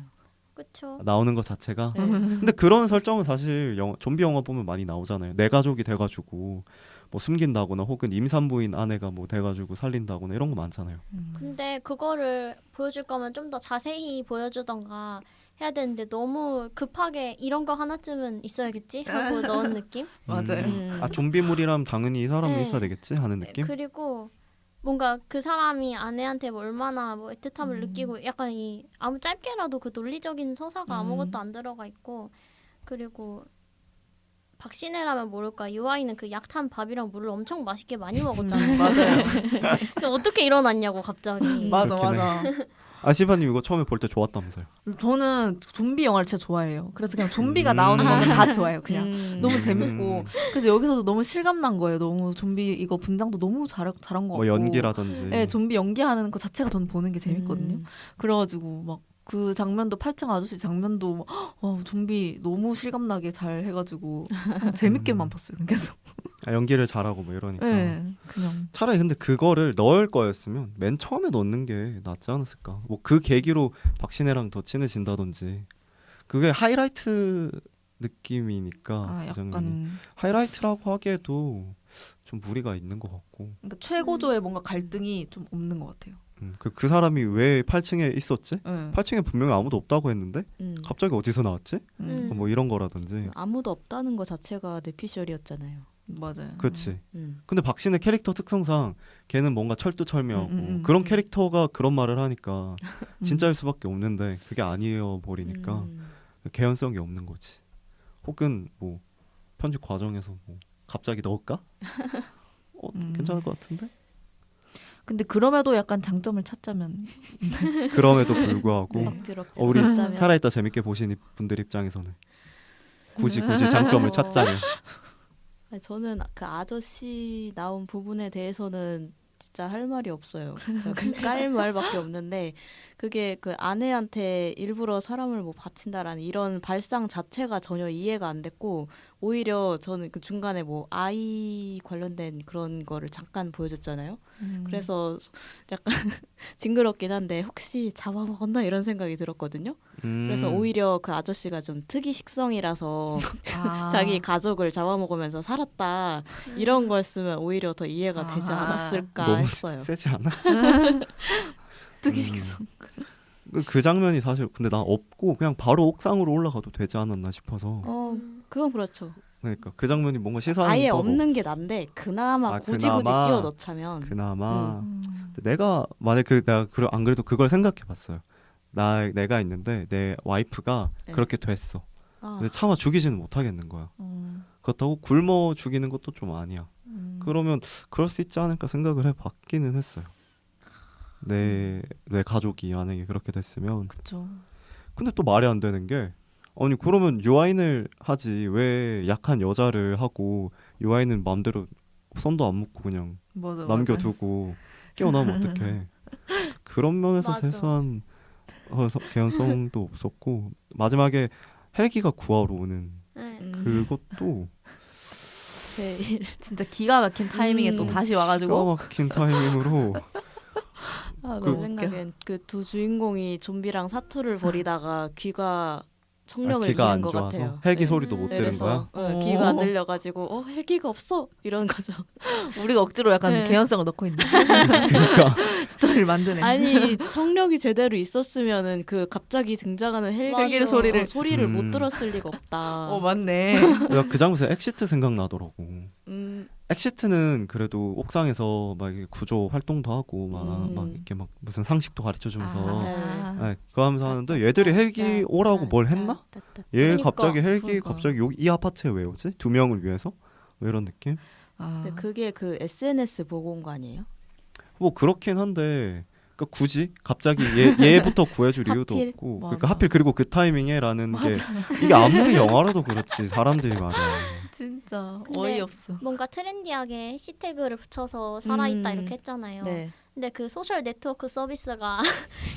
그쵸. 나오는 것 자체가. 네. 근데 그런 설정은 사실 좀비 영화 보면 많이 나오잖아요. 내 가족이 돼가지고 뭐 숨긴다거나 혹은 임산부인 아내가 뭐 돼가지고 살린다거나 이런 거 많잖아요. 근데 그거를 보여줄 거면 좀 더 자세히 보여주던가 해야 되는데 너무 급하게 이런 거 하나쯤은 있어야겠지 하고 넣은 느낌? 맞아요. 아 좀비물이라면 당연히 이 사람이 네. 있어야 되겠지 하는 느낌? 그리고 뭔가 그 사람이 아내한테 뭐 얼마나 뭐 애틋함을 음. 느끼고 약간 이 아무 짧게라도 그 논리적인 서사가 아무것도 안 들어가 있고 그리고 박신혜라면 모를까 유아인은 그 약탄 밥이랑 물을 엄청 맛있게 많이 먹었잖아요. 맞아요. 근데 어떻게 일어났냐고 갑자기. 맞아 그렇긴 해. 맞아. 아시바님 이거 처음에 볼 때 좋았다면서요? 저는 좀비 영화를 진짜 좋아해요. 그래서 그냥 좀비가 나오는 거는 다 좋아해요. 그냥 너무 재밌고 그래서 여기서도 너무 실감난 거예요. 너무 좀비 이거 분장도 너무 잘한 것 같고 뭐 연기라든지. 네, 좀비 연기하는 거 자체가 저는 보는 게 재밌거든요. 음. 그래가지고 막 그 장면도 8층 아저씨 장면도 좀비 너무 실감나게 잘 해가지고 재밌게만 봤어요. 계속. 아, 연기를 잘하고 뭐 이러니까. 네, 그냥 차라리 근데 그거를 넣을 거였으면 맨 처음에 넣는 게 낫지 않았을까? 뭐 그 계기로 박신혜랑 더 친해진다든지. 그게 하이라이트 느낌이니까 그 장면이. 약간 하이라이트라고 하기에도 좀 무리가 있는 것 같고. 그러니까 최고조의 뭔가 갈등이 좀 없는 것 같아요. 그 사람이 왜 8층에 있었지? 네. 8층에 분명히 아무도 없다고 했는데 갑자기 어디서 나왔지? 뭐 이런 거라든지. 아무도 없다는 거 자체가 뇌피셜이었잖아요. 맞아요. 그렇지. 근데 박신혜 캐릭터 특성상 걔는 뭔가 철두철미하고 그런 음. 캐릭터가 그런 말을 하니까 진짜일 수밖에 없는데 그게 아니어 버리니까 개연성이 없는 거지. 혹은 뭐 편집 과정에서 뭐 갑자기 넣을까? 괜찮을 것 같은데? 근데 그럼에도 약간 장점을 찾자면 그럼에도 불구하고 억지로 우리 찾자면. 살아있다 재밌게 보신 분들 입장에서는 굳이 장점을 찾자면 아니, 저는 그 아저씨 나온 부분에 대해서는 진짜 할 말이 없어요. 깔 말밖에 없는데 그게 그 아내한테 일부러 사람을 뭐 바친다라는 이런 발상 자체가 전혀 이해가 안 됐고 오히려 저는 그 중간에 뭐 아이 관련된 그런 거를 잠깐 보여줬잖아요. 그래서 약간 징그럽긴 한데 혹시 잡아먹었나 이런 생각이 들었거든요. 그래서 오히려 그 아저씨가 좀 특이 식성이라서 자기 가족을 잡아먹으면서 살았다 이런 거였으면 오히려 더 이해가 되지 않았을까 너무 했어요. 세지 않아? 특이 식성. 그 장면이 사실 근데 난 없고 그냥 바로 옥상으로 올라가도 되지 않았나 싶어서 그건 그렇죠. 그러니까 그 장면이 뭔가 시사하는 아예 바가 없는 게 난데 그나마 굳이 그나마, 끼워 넣자면 그나마 근데 내가 만약 내가 안 그래도 그걸 생각해봤어요. 내가 있는데 내 와이프가 네. 그렇게 됐어. 아, 근데 차마 죽이지는 못하겠는 거야. 그렇다고 굶어 죽이는 것도 좀 아니야. 그러면 그럴 수 있지 않을까 생각을 해봤기는 했어요. 내 가족이 만약에 그렇게 됐으면. 그렇죠. 근데 또 말이 안 되는 게 아니 그러면 유아인을 하지 왜 약한 여자를 하고 유아인은 마음대로 손도 안 묶고 그냥 맞아, 남겨두고 깨어나면 어떡해. 그런 면에서 맞아. 세수한 개연성도 없었고 마지막에 헬기가 구하러 오는 네. 그것도 제일 진짜 기가 막힌 타이밍에 또 다시 와가지고 까막힌 타이밍으로 제 생각엔 그 두 주인공이 좀비랑 사투를 벌이다가 귀가 청력을 귀가 잃은 안 것 좋아서 같아요. 헬기 네. 소리도 못 들은 거야. 그래서 귀가 안 들려가지고 헬기가 없어 이런 거죠. 우리가 억지로 약간 네. 개연성을 넣고 있는 그러니까 스토리를 만드네. 아니 청력이 제대로 있었으면은 그 갑자기 등장하는 헬기 맞아. 소리를 못 들었을 리가 없다. 맞네. 내가 그 장면에서 엑시트 생각나더라고. 음, 엑시트는 그래도 옥상에서 막 이렇게 구조 활동도 하고 막 이렇게 막 무슨 상식도 가르쳐 주면서 네, 그거 하면서 하는데 얘들이 헬기 오라고 뭘 했나? 얘 그러니까, 갑자기 헬기 그러니까. 갑자기 여기 이 아파트에 왜 오지? 두 명을 위해서? 뭐 이런 느낌? 근데 그게 그 SNS 보고 온 거 아니에요? 뭐 그렇긴 한데 그러니까 굳이 갑자기 얘부터 구해줄 이유도 하필? 없고 맞아. 그러니까 하필 그리고 그 타이밍에라는 게 이게 아무리 영화라도 그렇지 사람들이 말이야. 진짜 근데 어이없어. 뭔가 트렌디하게 해시태그를 붙여서 살아있다 음. 이렇게 했잖아요. 네. 근데 그 소셜 네트워크 서비스가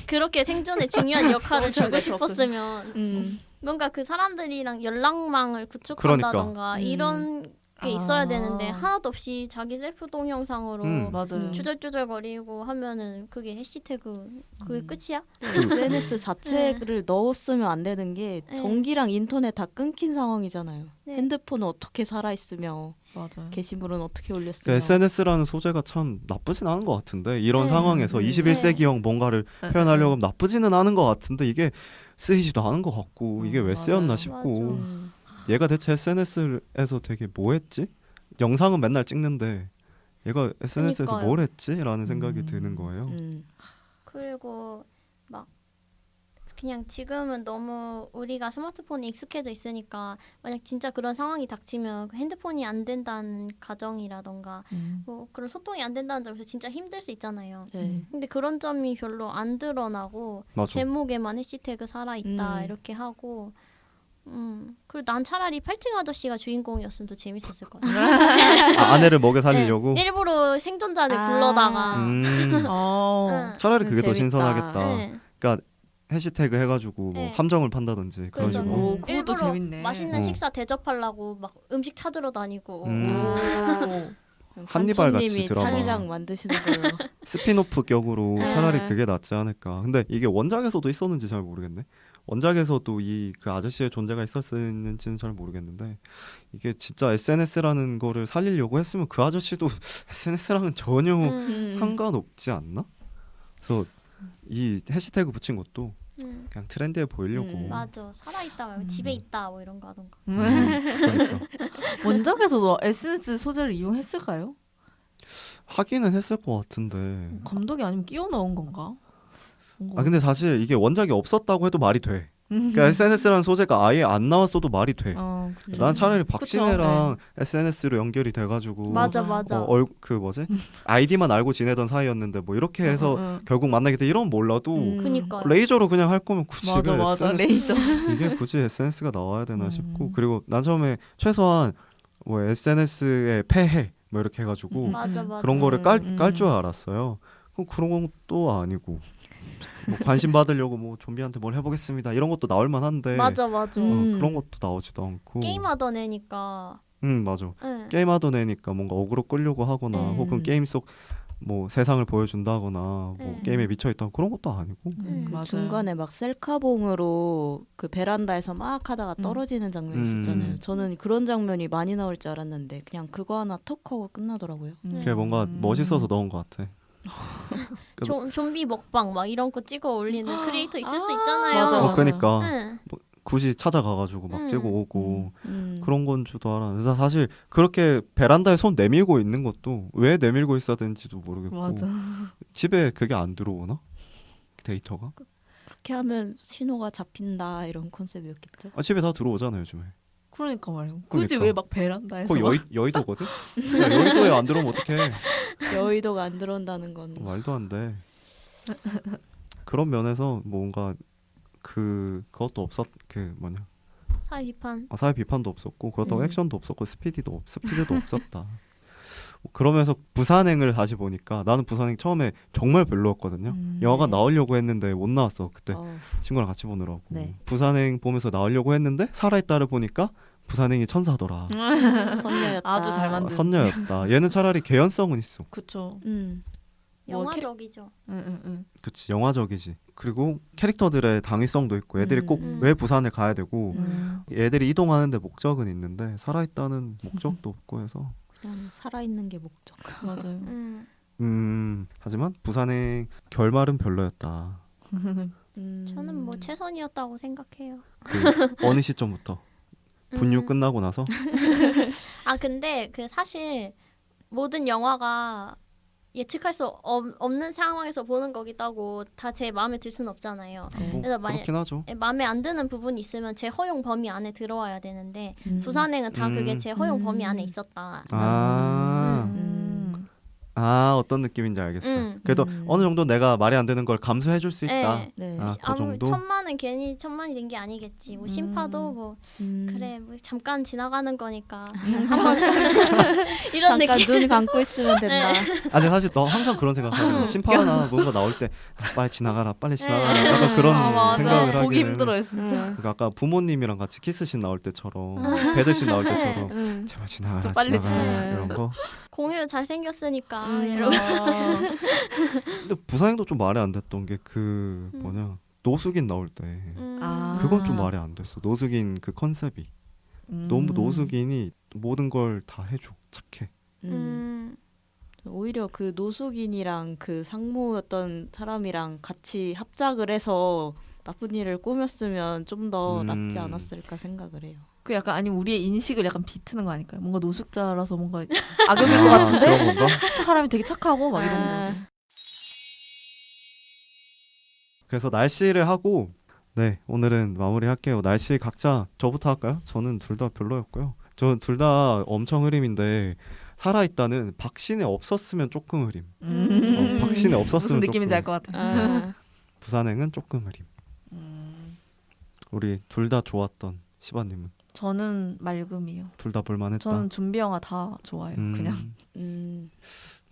그렇게 생존에 중요한 역할을 주고 네트워크. 싶었으면 뭔가 그 사람들이랑 연락망을 구축한다던가 그러니까. 이런 게 있어야 되는데 하나도 없이 자기 셀프 동영상으로 맞아요. 주절주절거리고 하면은 그게 해시태그 그게 끝이야? SNS 자체를 넣었으면 안 되는 게 네. 전기랑 인터넷 다 끊긴 상황이잖아요. 네. 핸드폰은 어떻게 살아있으며 맞아요. 게시물은 어떻게 그 올렸으며 SNS라는 소재가 참 나쁘진 않은 것 같은데 이런 네. 상황에서 21세기형 뭔가를 표현하려고 하면 나쁘지는 않은 것 같은데 이게 쓰이지도 않은 것 같고 이게 왜 맞아요. 쓰였나 싶고 맞아. 얘가 대체 SNS에서 되게 뭐 했지? 영상은 맨날 찍는데 얘가 SNS에서 그러니까요. 뭘 했지? 라는 생각이 드는 거예요. 그리고 막 그냥 지금은 너무 우리가 스마트폰에 익숙해져 있으니까 만약 진짜 그런 상황이 닥치면 그 핸드폰이 안 된다는 가정이라던가 뭐 그런 소통이 안 된다는 점에서 진짜 힘들 수 있잖아요. 네. 근데 그런 점이 별로 안 드러나고 맞아. 제목에만 해시태그 살아있다 음. 이렇게 하고 그리고 난 차라리 팔팅 아저씨가 주인공이었으면 더 재밌었을 것 같아. 아내를 먹여 살리려고? 네, 일부러 생존자들 아. 불러다가 어. 차라리 그게 더 재밌다. 신선하겠다. 네. 해시태그 해가지고 뭐 네. 함정을 판다든지 그런 그래서 식으로. 오, 그것도 일부러 재밌네. 맛있는 어. 식사 대접하려고 막 음식 찾으러 다니고 한니발 같이 한님이 드라마. 차기장 만드시는 걸로. 스피노프 격으로 네. 차라리 그게 낫지 않을까. 근데 이게 원작에서도 있었는지 잘 모르겠네. 원작에서도 이 그 아저씨의 존재가 있었는지는 잘 모르겠는데 이게 진짜 SNS라는 거를 살리려고 했으면 그 아저씨도 SNS랑은 전혀 상관없지 않나? 그래서 이 해시태그 붙인 것도 그냥 트렌디해 보이려고. 맞아. 살아있다 말고 집에 있다 뭐 이런 거 하던가. 그러니까. 원작에서도 SNS 소재를 이용했을까요? 하기는 했을 것 같은데. 감독이 아니면 끼워 넣은 건가? 아 근데 사실 이게 원작이 없었다고 해도 말이 돼. 그러니까 SNS라는 소재가 아예 안 나왔어도 말이 돼. 난 차라리 박신혜랑 SNS로 연결이 돼가지고 맞아. 그 뭐지 아이디만 알고 지내던 사이였는데 뭐 이렇게 해서 결국 만나게 돼 이런 몰라도 그니까요. 레이저로 그냥 할 거면 굳이 맞아 SNS, 레이저. 이게 굳이 SNS가 나와야 되나 싶고 그리고 난 처음에 최소한 뭐 SNS의 폐해 뭐 이렇게 해가지고 맞아. 그런 거를 깔 줄 알았어요. 그럼 그런 것도 아니고 뭐 관심 받으려고 뭐 좀비한테 뭘 해보겠습니다 이런 것도 나올 만한데 맞아. 그런 것도 나오지도 않고 게임하던 애니까. 맞아. 네. 게임하던 애니까 뭔가 어그로 끌려고 하거나 혹은 게임 속 뭐 세상을 보여준다거나 뭐 게임에 미쳐있다 그런 것도 아니고 그 중간에 막 셀카봉으로 그 베란다에서 막 하다가 떨어지는 장면이 있었잖아요. 저는 그런 장면이 많이 나올 줄 알았는데 그냥 그거 하나 턱 하고 끝나더라고요. 그게 뭔가 멋있어서 넣은 것 같아. 좀비 먹방 막 이런 거 찍어 올리는 크리에이터 있을 수 있잖아요. 맞아. 그러니까 응. 뭐 굳이 찾아가가지고 막 찍어 오고 음. 그런 건 줄도 알아. 그래서 사실 그렇게 베란다에 손 내밀고 있는 것도 왜 내밀고 있어야 되는지도 모르겠고 맞아. 집에 그게 안 들어오나? 데이터가? 그렇게 하면 신호가 잡힌다 이런 컨셉이었겠죠. 아, 집에 다 들어오잖아요 요즘에. 그러니까 말이야. 굳이 그러니까. 왜 막 베란다에서 거기 여의도거든? 야, 여의도에 안 들어오면 어떡해. 여의도가 안 들어온다는 건 말도 안 돼. 그런 면에서 뭔가 그것도 그 뭐냐 사회 비판. 사회 비판도 없었고 그렇다고 액션도 없었고 스피드도 없었다. 그러면서 부산행을 다시 보니까 나는 부산행 처음에 정말 별로였거든요. 영화가 네. 나오려고 했는데 못 나왔어 그때 친구랑 같이 보느라고. 네. 부산행 보면서 나오려고 했는데 살아있다를 보니까 부산행이 천사더라. 선녀였다. 아주 잘 만든. 선녀였다. 얘는 차라리 개연성은 있어. 그쵸. 뭐 영화적이죠. 응. 그치 영화적이지. 그리고 캐릭터들의 당위성도 있고 애들이 꼭 왜 부산을 가야 되고 애들이 이동하는데 목적은 있는데 살아있다는 목적도 없고 해서 그냥 살아있는 게 목적. 맞아요. 하지만 부산의 결말은 별로였다. 저는 뭐 최선이었다고 생각해요. 그 어느 시점부터 분유 끝나고 나서 아 근데 그 사실 모든 영화가 예측할 수 없는 상황에서 보는 거기도 하고 다 제 마음에 들 수는 없잖아요. 뭐 그래서 그렇긴 하죠. 마음에 안 드는 부분이 있으면 제 허용 범위 안에 들어와야 되는데 부산행은 다 그게 제 허용 범위 안에 있었다. 어떤 느낌인지 알겠어. 그래도 어느 정도 내가 말이 안 되는 걸 감수해줄 수 있다. 네. 그 아무 정도. 천만 심파는 괜히 천만이 된 게 아니겠지. 뭐 심파도 뭐 그래 뭐 잠깐 지나가는 거니까 한번 이런 잠깐 느낌. 눈 감고 있으면 된다. 아니 사실 너 항상 그런 생각하거든. 심파나 뭔가 나올 때 빨리 지나가라, 빨리 지나가라. 약간 그런 아, 맞아. 생각을 보기 하기는. 힘들어요 진짜. 그러니까 아까 부모님이랑 같이 키스씬 나올 때처럼, 배드씬 나올 때처럼 제발 지나가라, 진짜 빨리 지나가라 지나가라. 이런 거. 공유 잘생겼으니까 이러고. 근데 부산행도 좀 말이 안 됐던 게 그 뭐냐 노숙인 나올 때 아. 그건 좀 말이 안 됐어. 노숙인 그 컨셉이 너무 노숙인이 모든 걸 다 해줘. 착해. 오히려 그 노숙인이랑 그 상무였던 사람이랑 같이 합작을 해서 나쁜 일을 꾸몄으면 좀 더 낫지 않았을까 생각을 해요. 그 약간 아니면 우리의 인식을 약간 비트는 거 아닐까요? 뭔가 노숙자라서 뭔가 악역일 것 같은데 그런 건가? 사람이 되게 착하고 막 이런 아. 거죠. 그래서 날씨를 하고 네 오늘은 마무리할게요. 날씨 각자 저부터 할까요? 저는 둘 다 별로였고요. 저 둘 다 엄청 흐림인데 살아있다는 박신혜 없었으면 조금 흐림. 박신혜 없었으면 무슨 느낌인지 조금. 알 것 같아. 아, 부산행은 조금 흐림. 우리 둘 다 좋았던 시바님은 저는 맑음이요. 둘 다 볼만했다. 저는 좀비 영화 다 좋아해요. 그냥.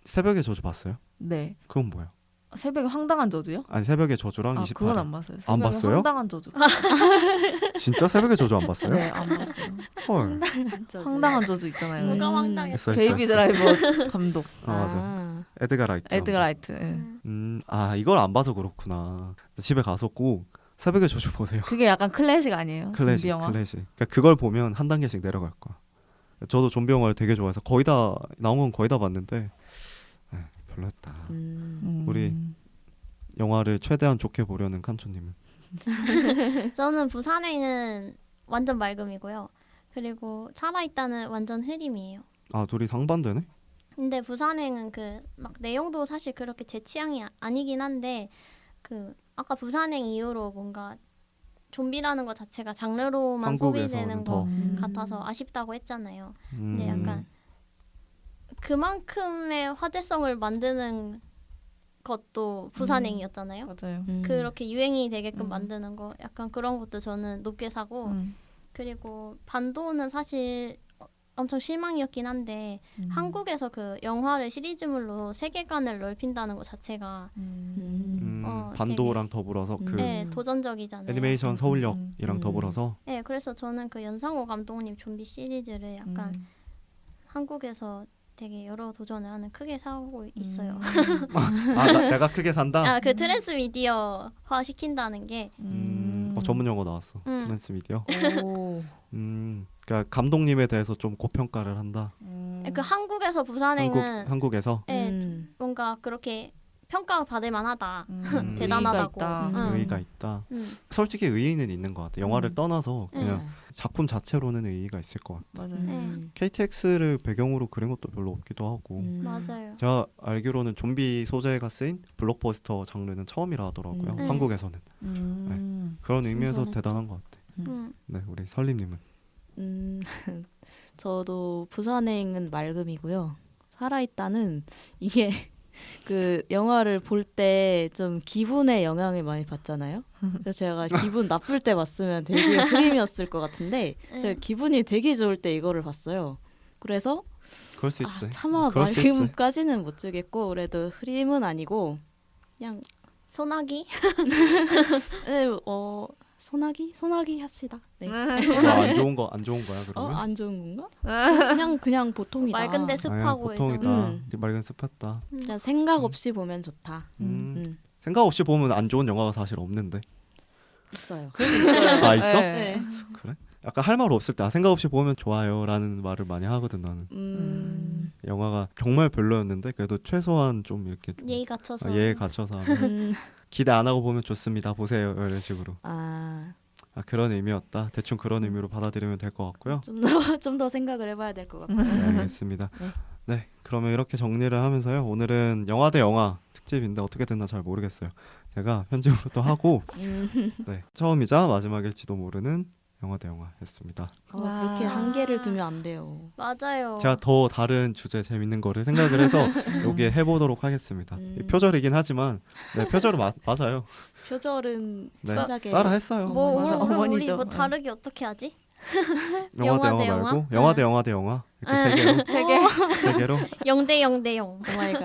새벽의 저주 봤어요? 네. 그건 뭐야? 새벽에 황당한 저주요? 아니 새벽의 저주랑 아 28일. 그건 안 봤어요. 안 새벽에 봤어요? 황당한 저주. 진짜 새벽의 저주 안 봤어요? 네, 안 봤어요. 헐. 황당한 저주 있잖아요. 뭐가 황당해. 있어, 있어, 베이비 있어. 드라이버 감독. 맞아. 에드가 라이트. 에드가 라이트. 예. 아 이걸 안 봐서 그렇구나. 집에 가서 꼭 새벽의 저주 보세요. 그게 약간 클래식 아니에요? 좀비 클래식, 영화. 클래식. 그러니까 그걸 보면 한 단계씩 내려갈 거야. 저도 좀비 영화를 되게 좋아해서 거의 다 나온 건 거의 다 봤는데 별로였다. 우리 영화를 최대한 좋게 보려는 칸초님은 저는 부산행은 완전 맑음이고요. 그리고 살아있다는 완전 흐림이에요. 아 둘이 상반되네? 근데 부산행은 그 막 내용도 사실 그렇게 제 취향이 아니긴 한데 그 아까 부산행 이후로 뭔가 좀비라는 것 자체가 장르로만 소비되는 한국에서는 것 더 같아서 아쉽다고 했잖아요. 근데 음, 약간 그만큼의 화제성을 만드는 것도 부산행이었잖아요. 맞아요. 그렇게 유행이 되게끔 만드는 거 약간 그런 것도 저는 높게 사고 그리고 반도는 사실 엄청 실망이었긴 한데 한국에서 그 영화를 시리즈물로 세계관을 넓힌다는 것 자체가 반도랑 더불어서 그 네, 도전적이잖아요. 애니메이션 서울역이랑 더불어서 네, 그래서 저는 그 연상호 감독님 좀비 시리즈를 약간 한국에서 되게 여러 도전을 하는 크게 사고 있어요. 내가 크게 산다? 아, 그 트랜스미디어화 시킨다는 게 전문 용어 나왔어. 트랜스미디어. 오. 그러니까 감독님에 대해서 좀 고평가를 한다. 그 한국에서 부산행은 한국에서 네, 뭔가 그렇게 평가받을 만하다. 대단하다고. 의의가 있다. 솔직히 의의는 있는 것 같아. 영화를 떠나서 그냥 작품 자체로는 의의가 있을 것 같아. 맞아요. KTX를 배경으로 그린 것도 별로 없기도 하고. 맞아요. 제가 알기로는 좀비 소재가 쓰인 블록버스터 장르는 처음이라 하더라고요. 한국에서는. 네. 그런 의미에서 신선했죠. 대단한 것 같아. 네, 우리 설림님은 저도 부산행은 맑음이고요. 살아있다는 이게 그 영화를 볼 때 좀 기분에 영향을 많이 받잖아요. 그래서 제가 기분 나쁠 때 봤으면 되게 흐림이었을 것 같은데 제가 기분이 되게 좋을 때 이거를 봤어요. 그래서 그럴 수 있지. 차마 그럴 수 있지. 맑음까지는 못 주겠고 그래도 흐림은 아니고 그냥 소나기? 네, 소나기 합시다. 네. 안 좋은 거야 그러면? 안 좋은 건가? 그냥 보통이다. 맑은데 습하고 보통이다. 예전. 맑은 습했다. 그냥 생각 없이 보면 좋다. 생각 없이 보면 안 좋은 영화가 사실 없는데. 있어요. 아 있어? 네. 그래? 약간 할 말 없을 때 생각 없이 보면 좋아요라는 말을 많이 하거든 나는. 영화가 정말 별로였는데 그래도 최소한 좀 이렇게 예의 갖춰서. 예에 갖춰서 하면 기대 안 하고 보면 좋습니다. 보세요 이런 식으로. 그런 의미였다. 대충 그런 의미로 받아들이면 될 것 같고요. 좀 더 생각을 해봐야 될 것 같고요. 네, 알겠습니다. 네, 그러면 이렇게 정리를 하면서요. 오늘은 영화 대 영화 특집인데 어떻게 됐나 잘 모르겠어요. 제가 편집으로 또 하고 네, 처음이자 마지막일지도 모르는 영화 대 영화였습니다. 그렇게 와. 한계를 두면 안 돼요. 맞아요. 제가 더 다른 주제 재밌는 거를 생각을 해서 여기에 해보도록 하겠습니다. 표절이긴 하지만 네, 표절은 맞아요. 표절은 네, 진작에 따라 했어요. 뭐 맞아. 그럼 우리 어머니죠. 뭐 다르게 어떻게 하지? 영화 대 영화 대 영화 영화? 말고 영화 대 응. 영화 대 영화 이렇게 세 개로 세 개. 세 개로 0대 0대 0. 오마이갓.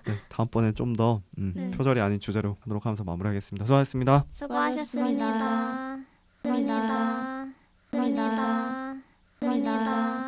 네, 다음번에 좀 더 표절이 아닌 주제로 하도록 하면서 마무리하겠습니다. 수고하셨습니다. 수고하셨습니다. 수고하셨습니다. 감사합니다. 감사합니다. 감사합니다.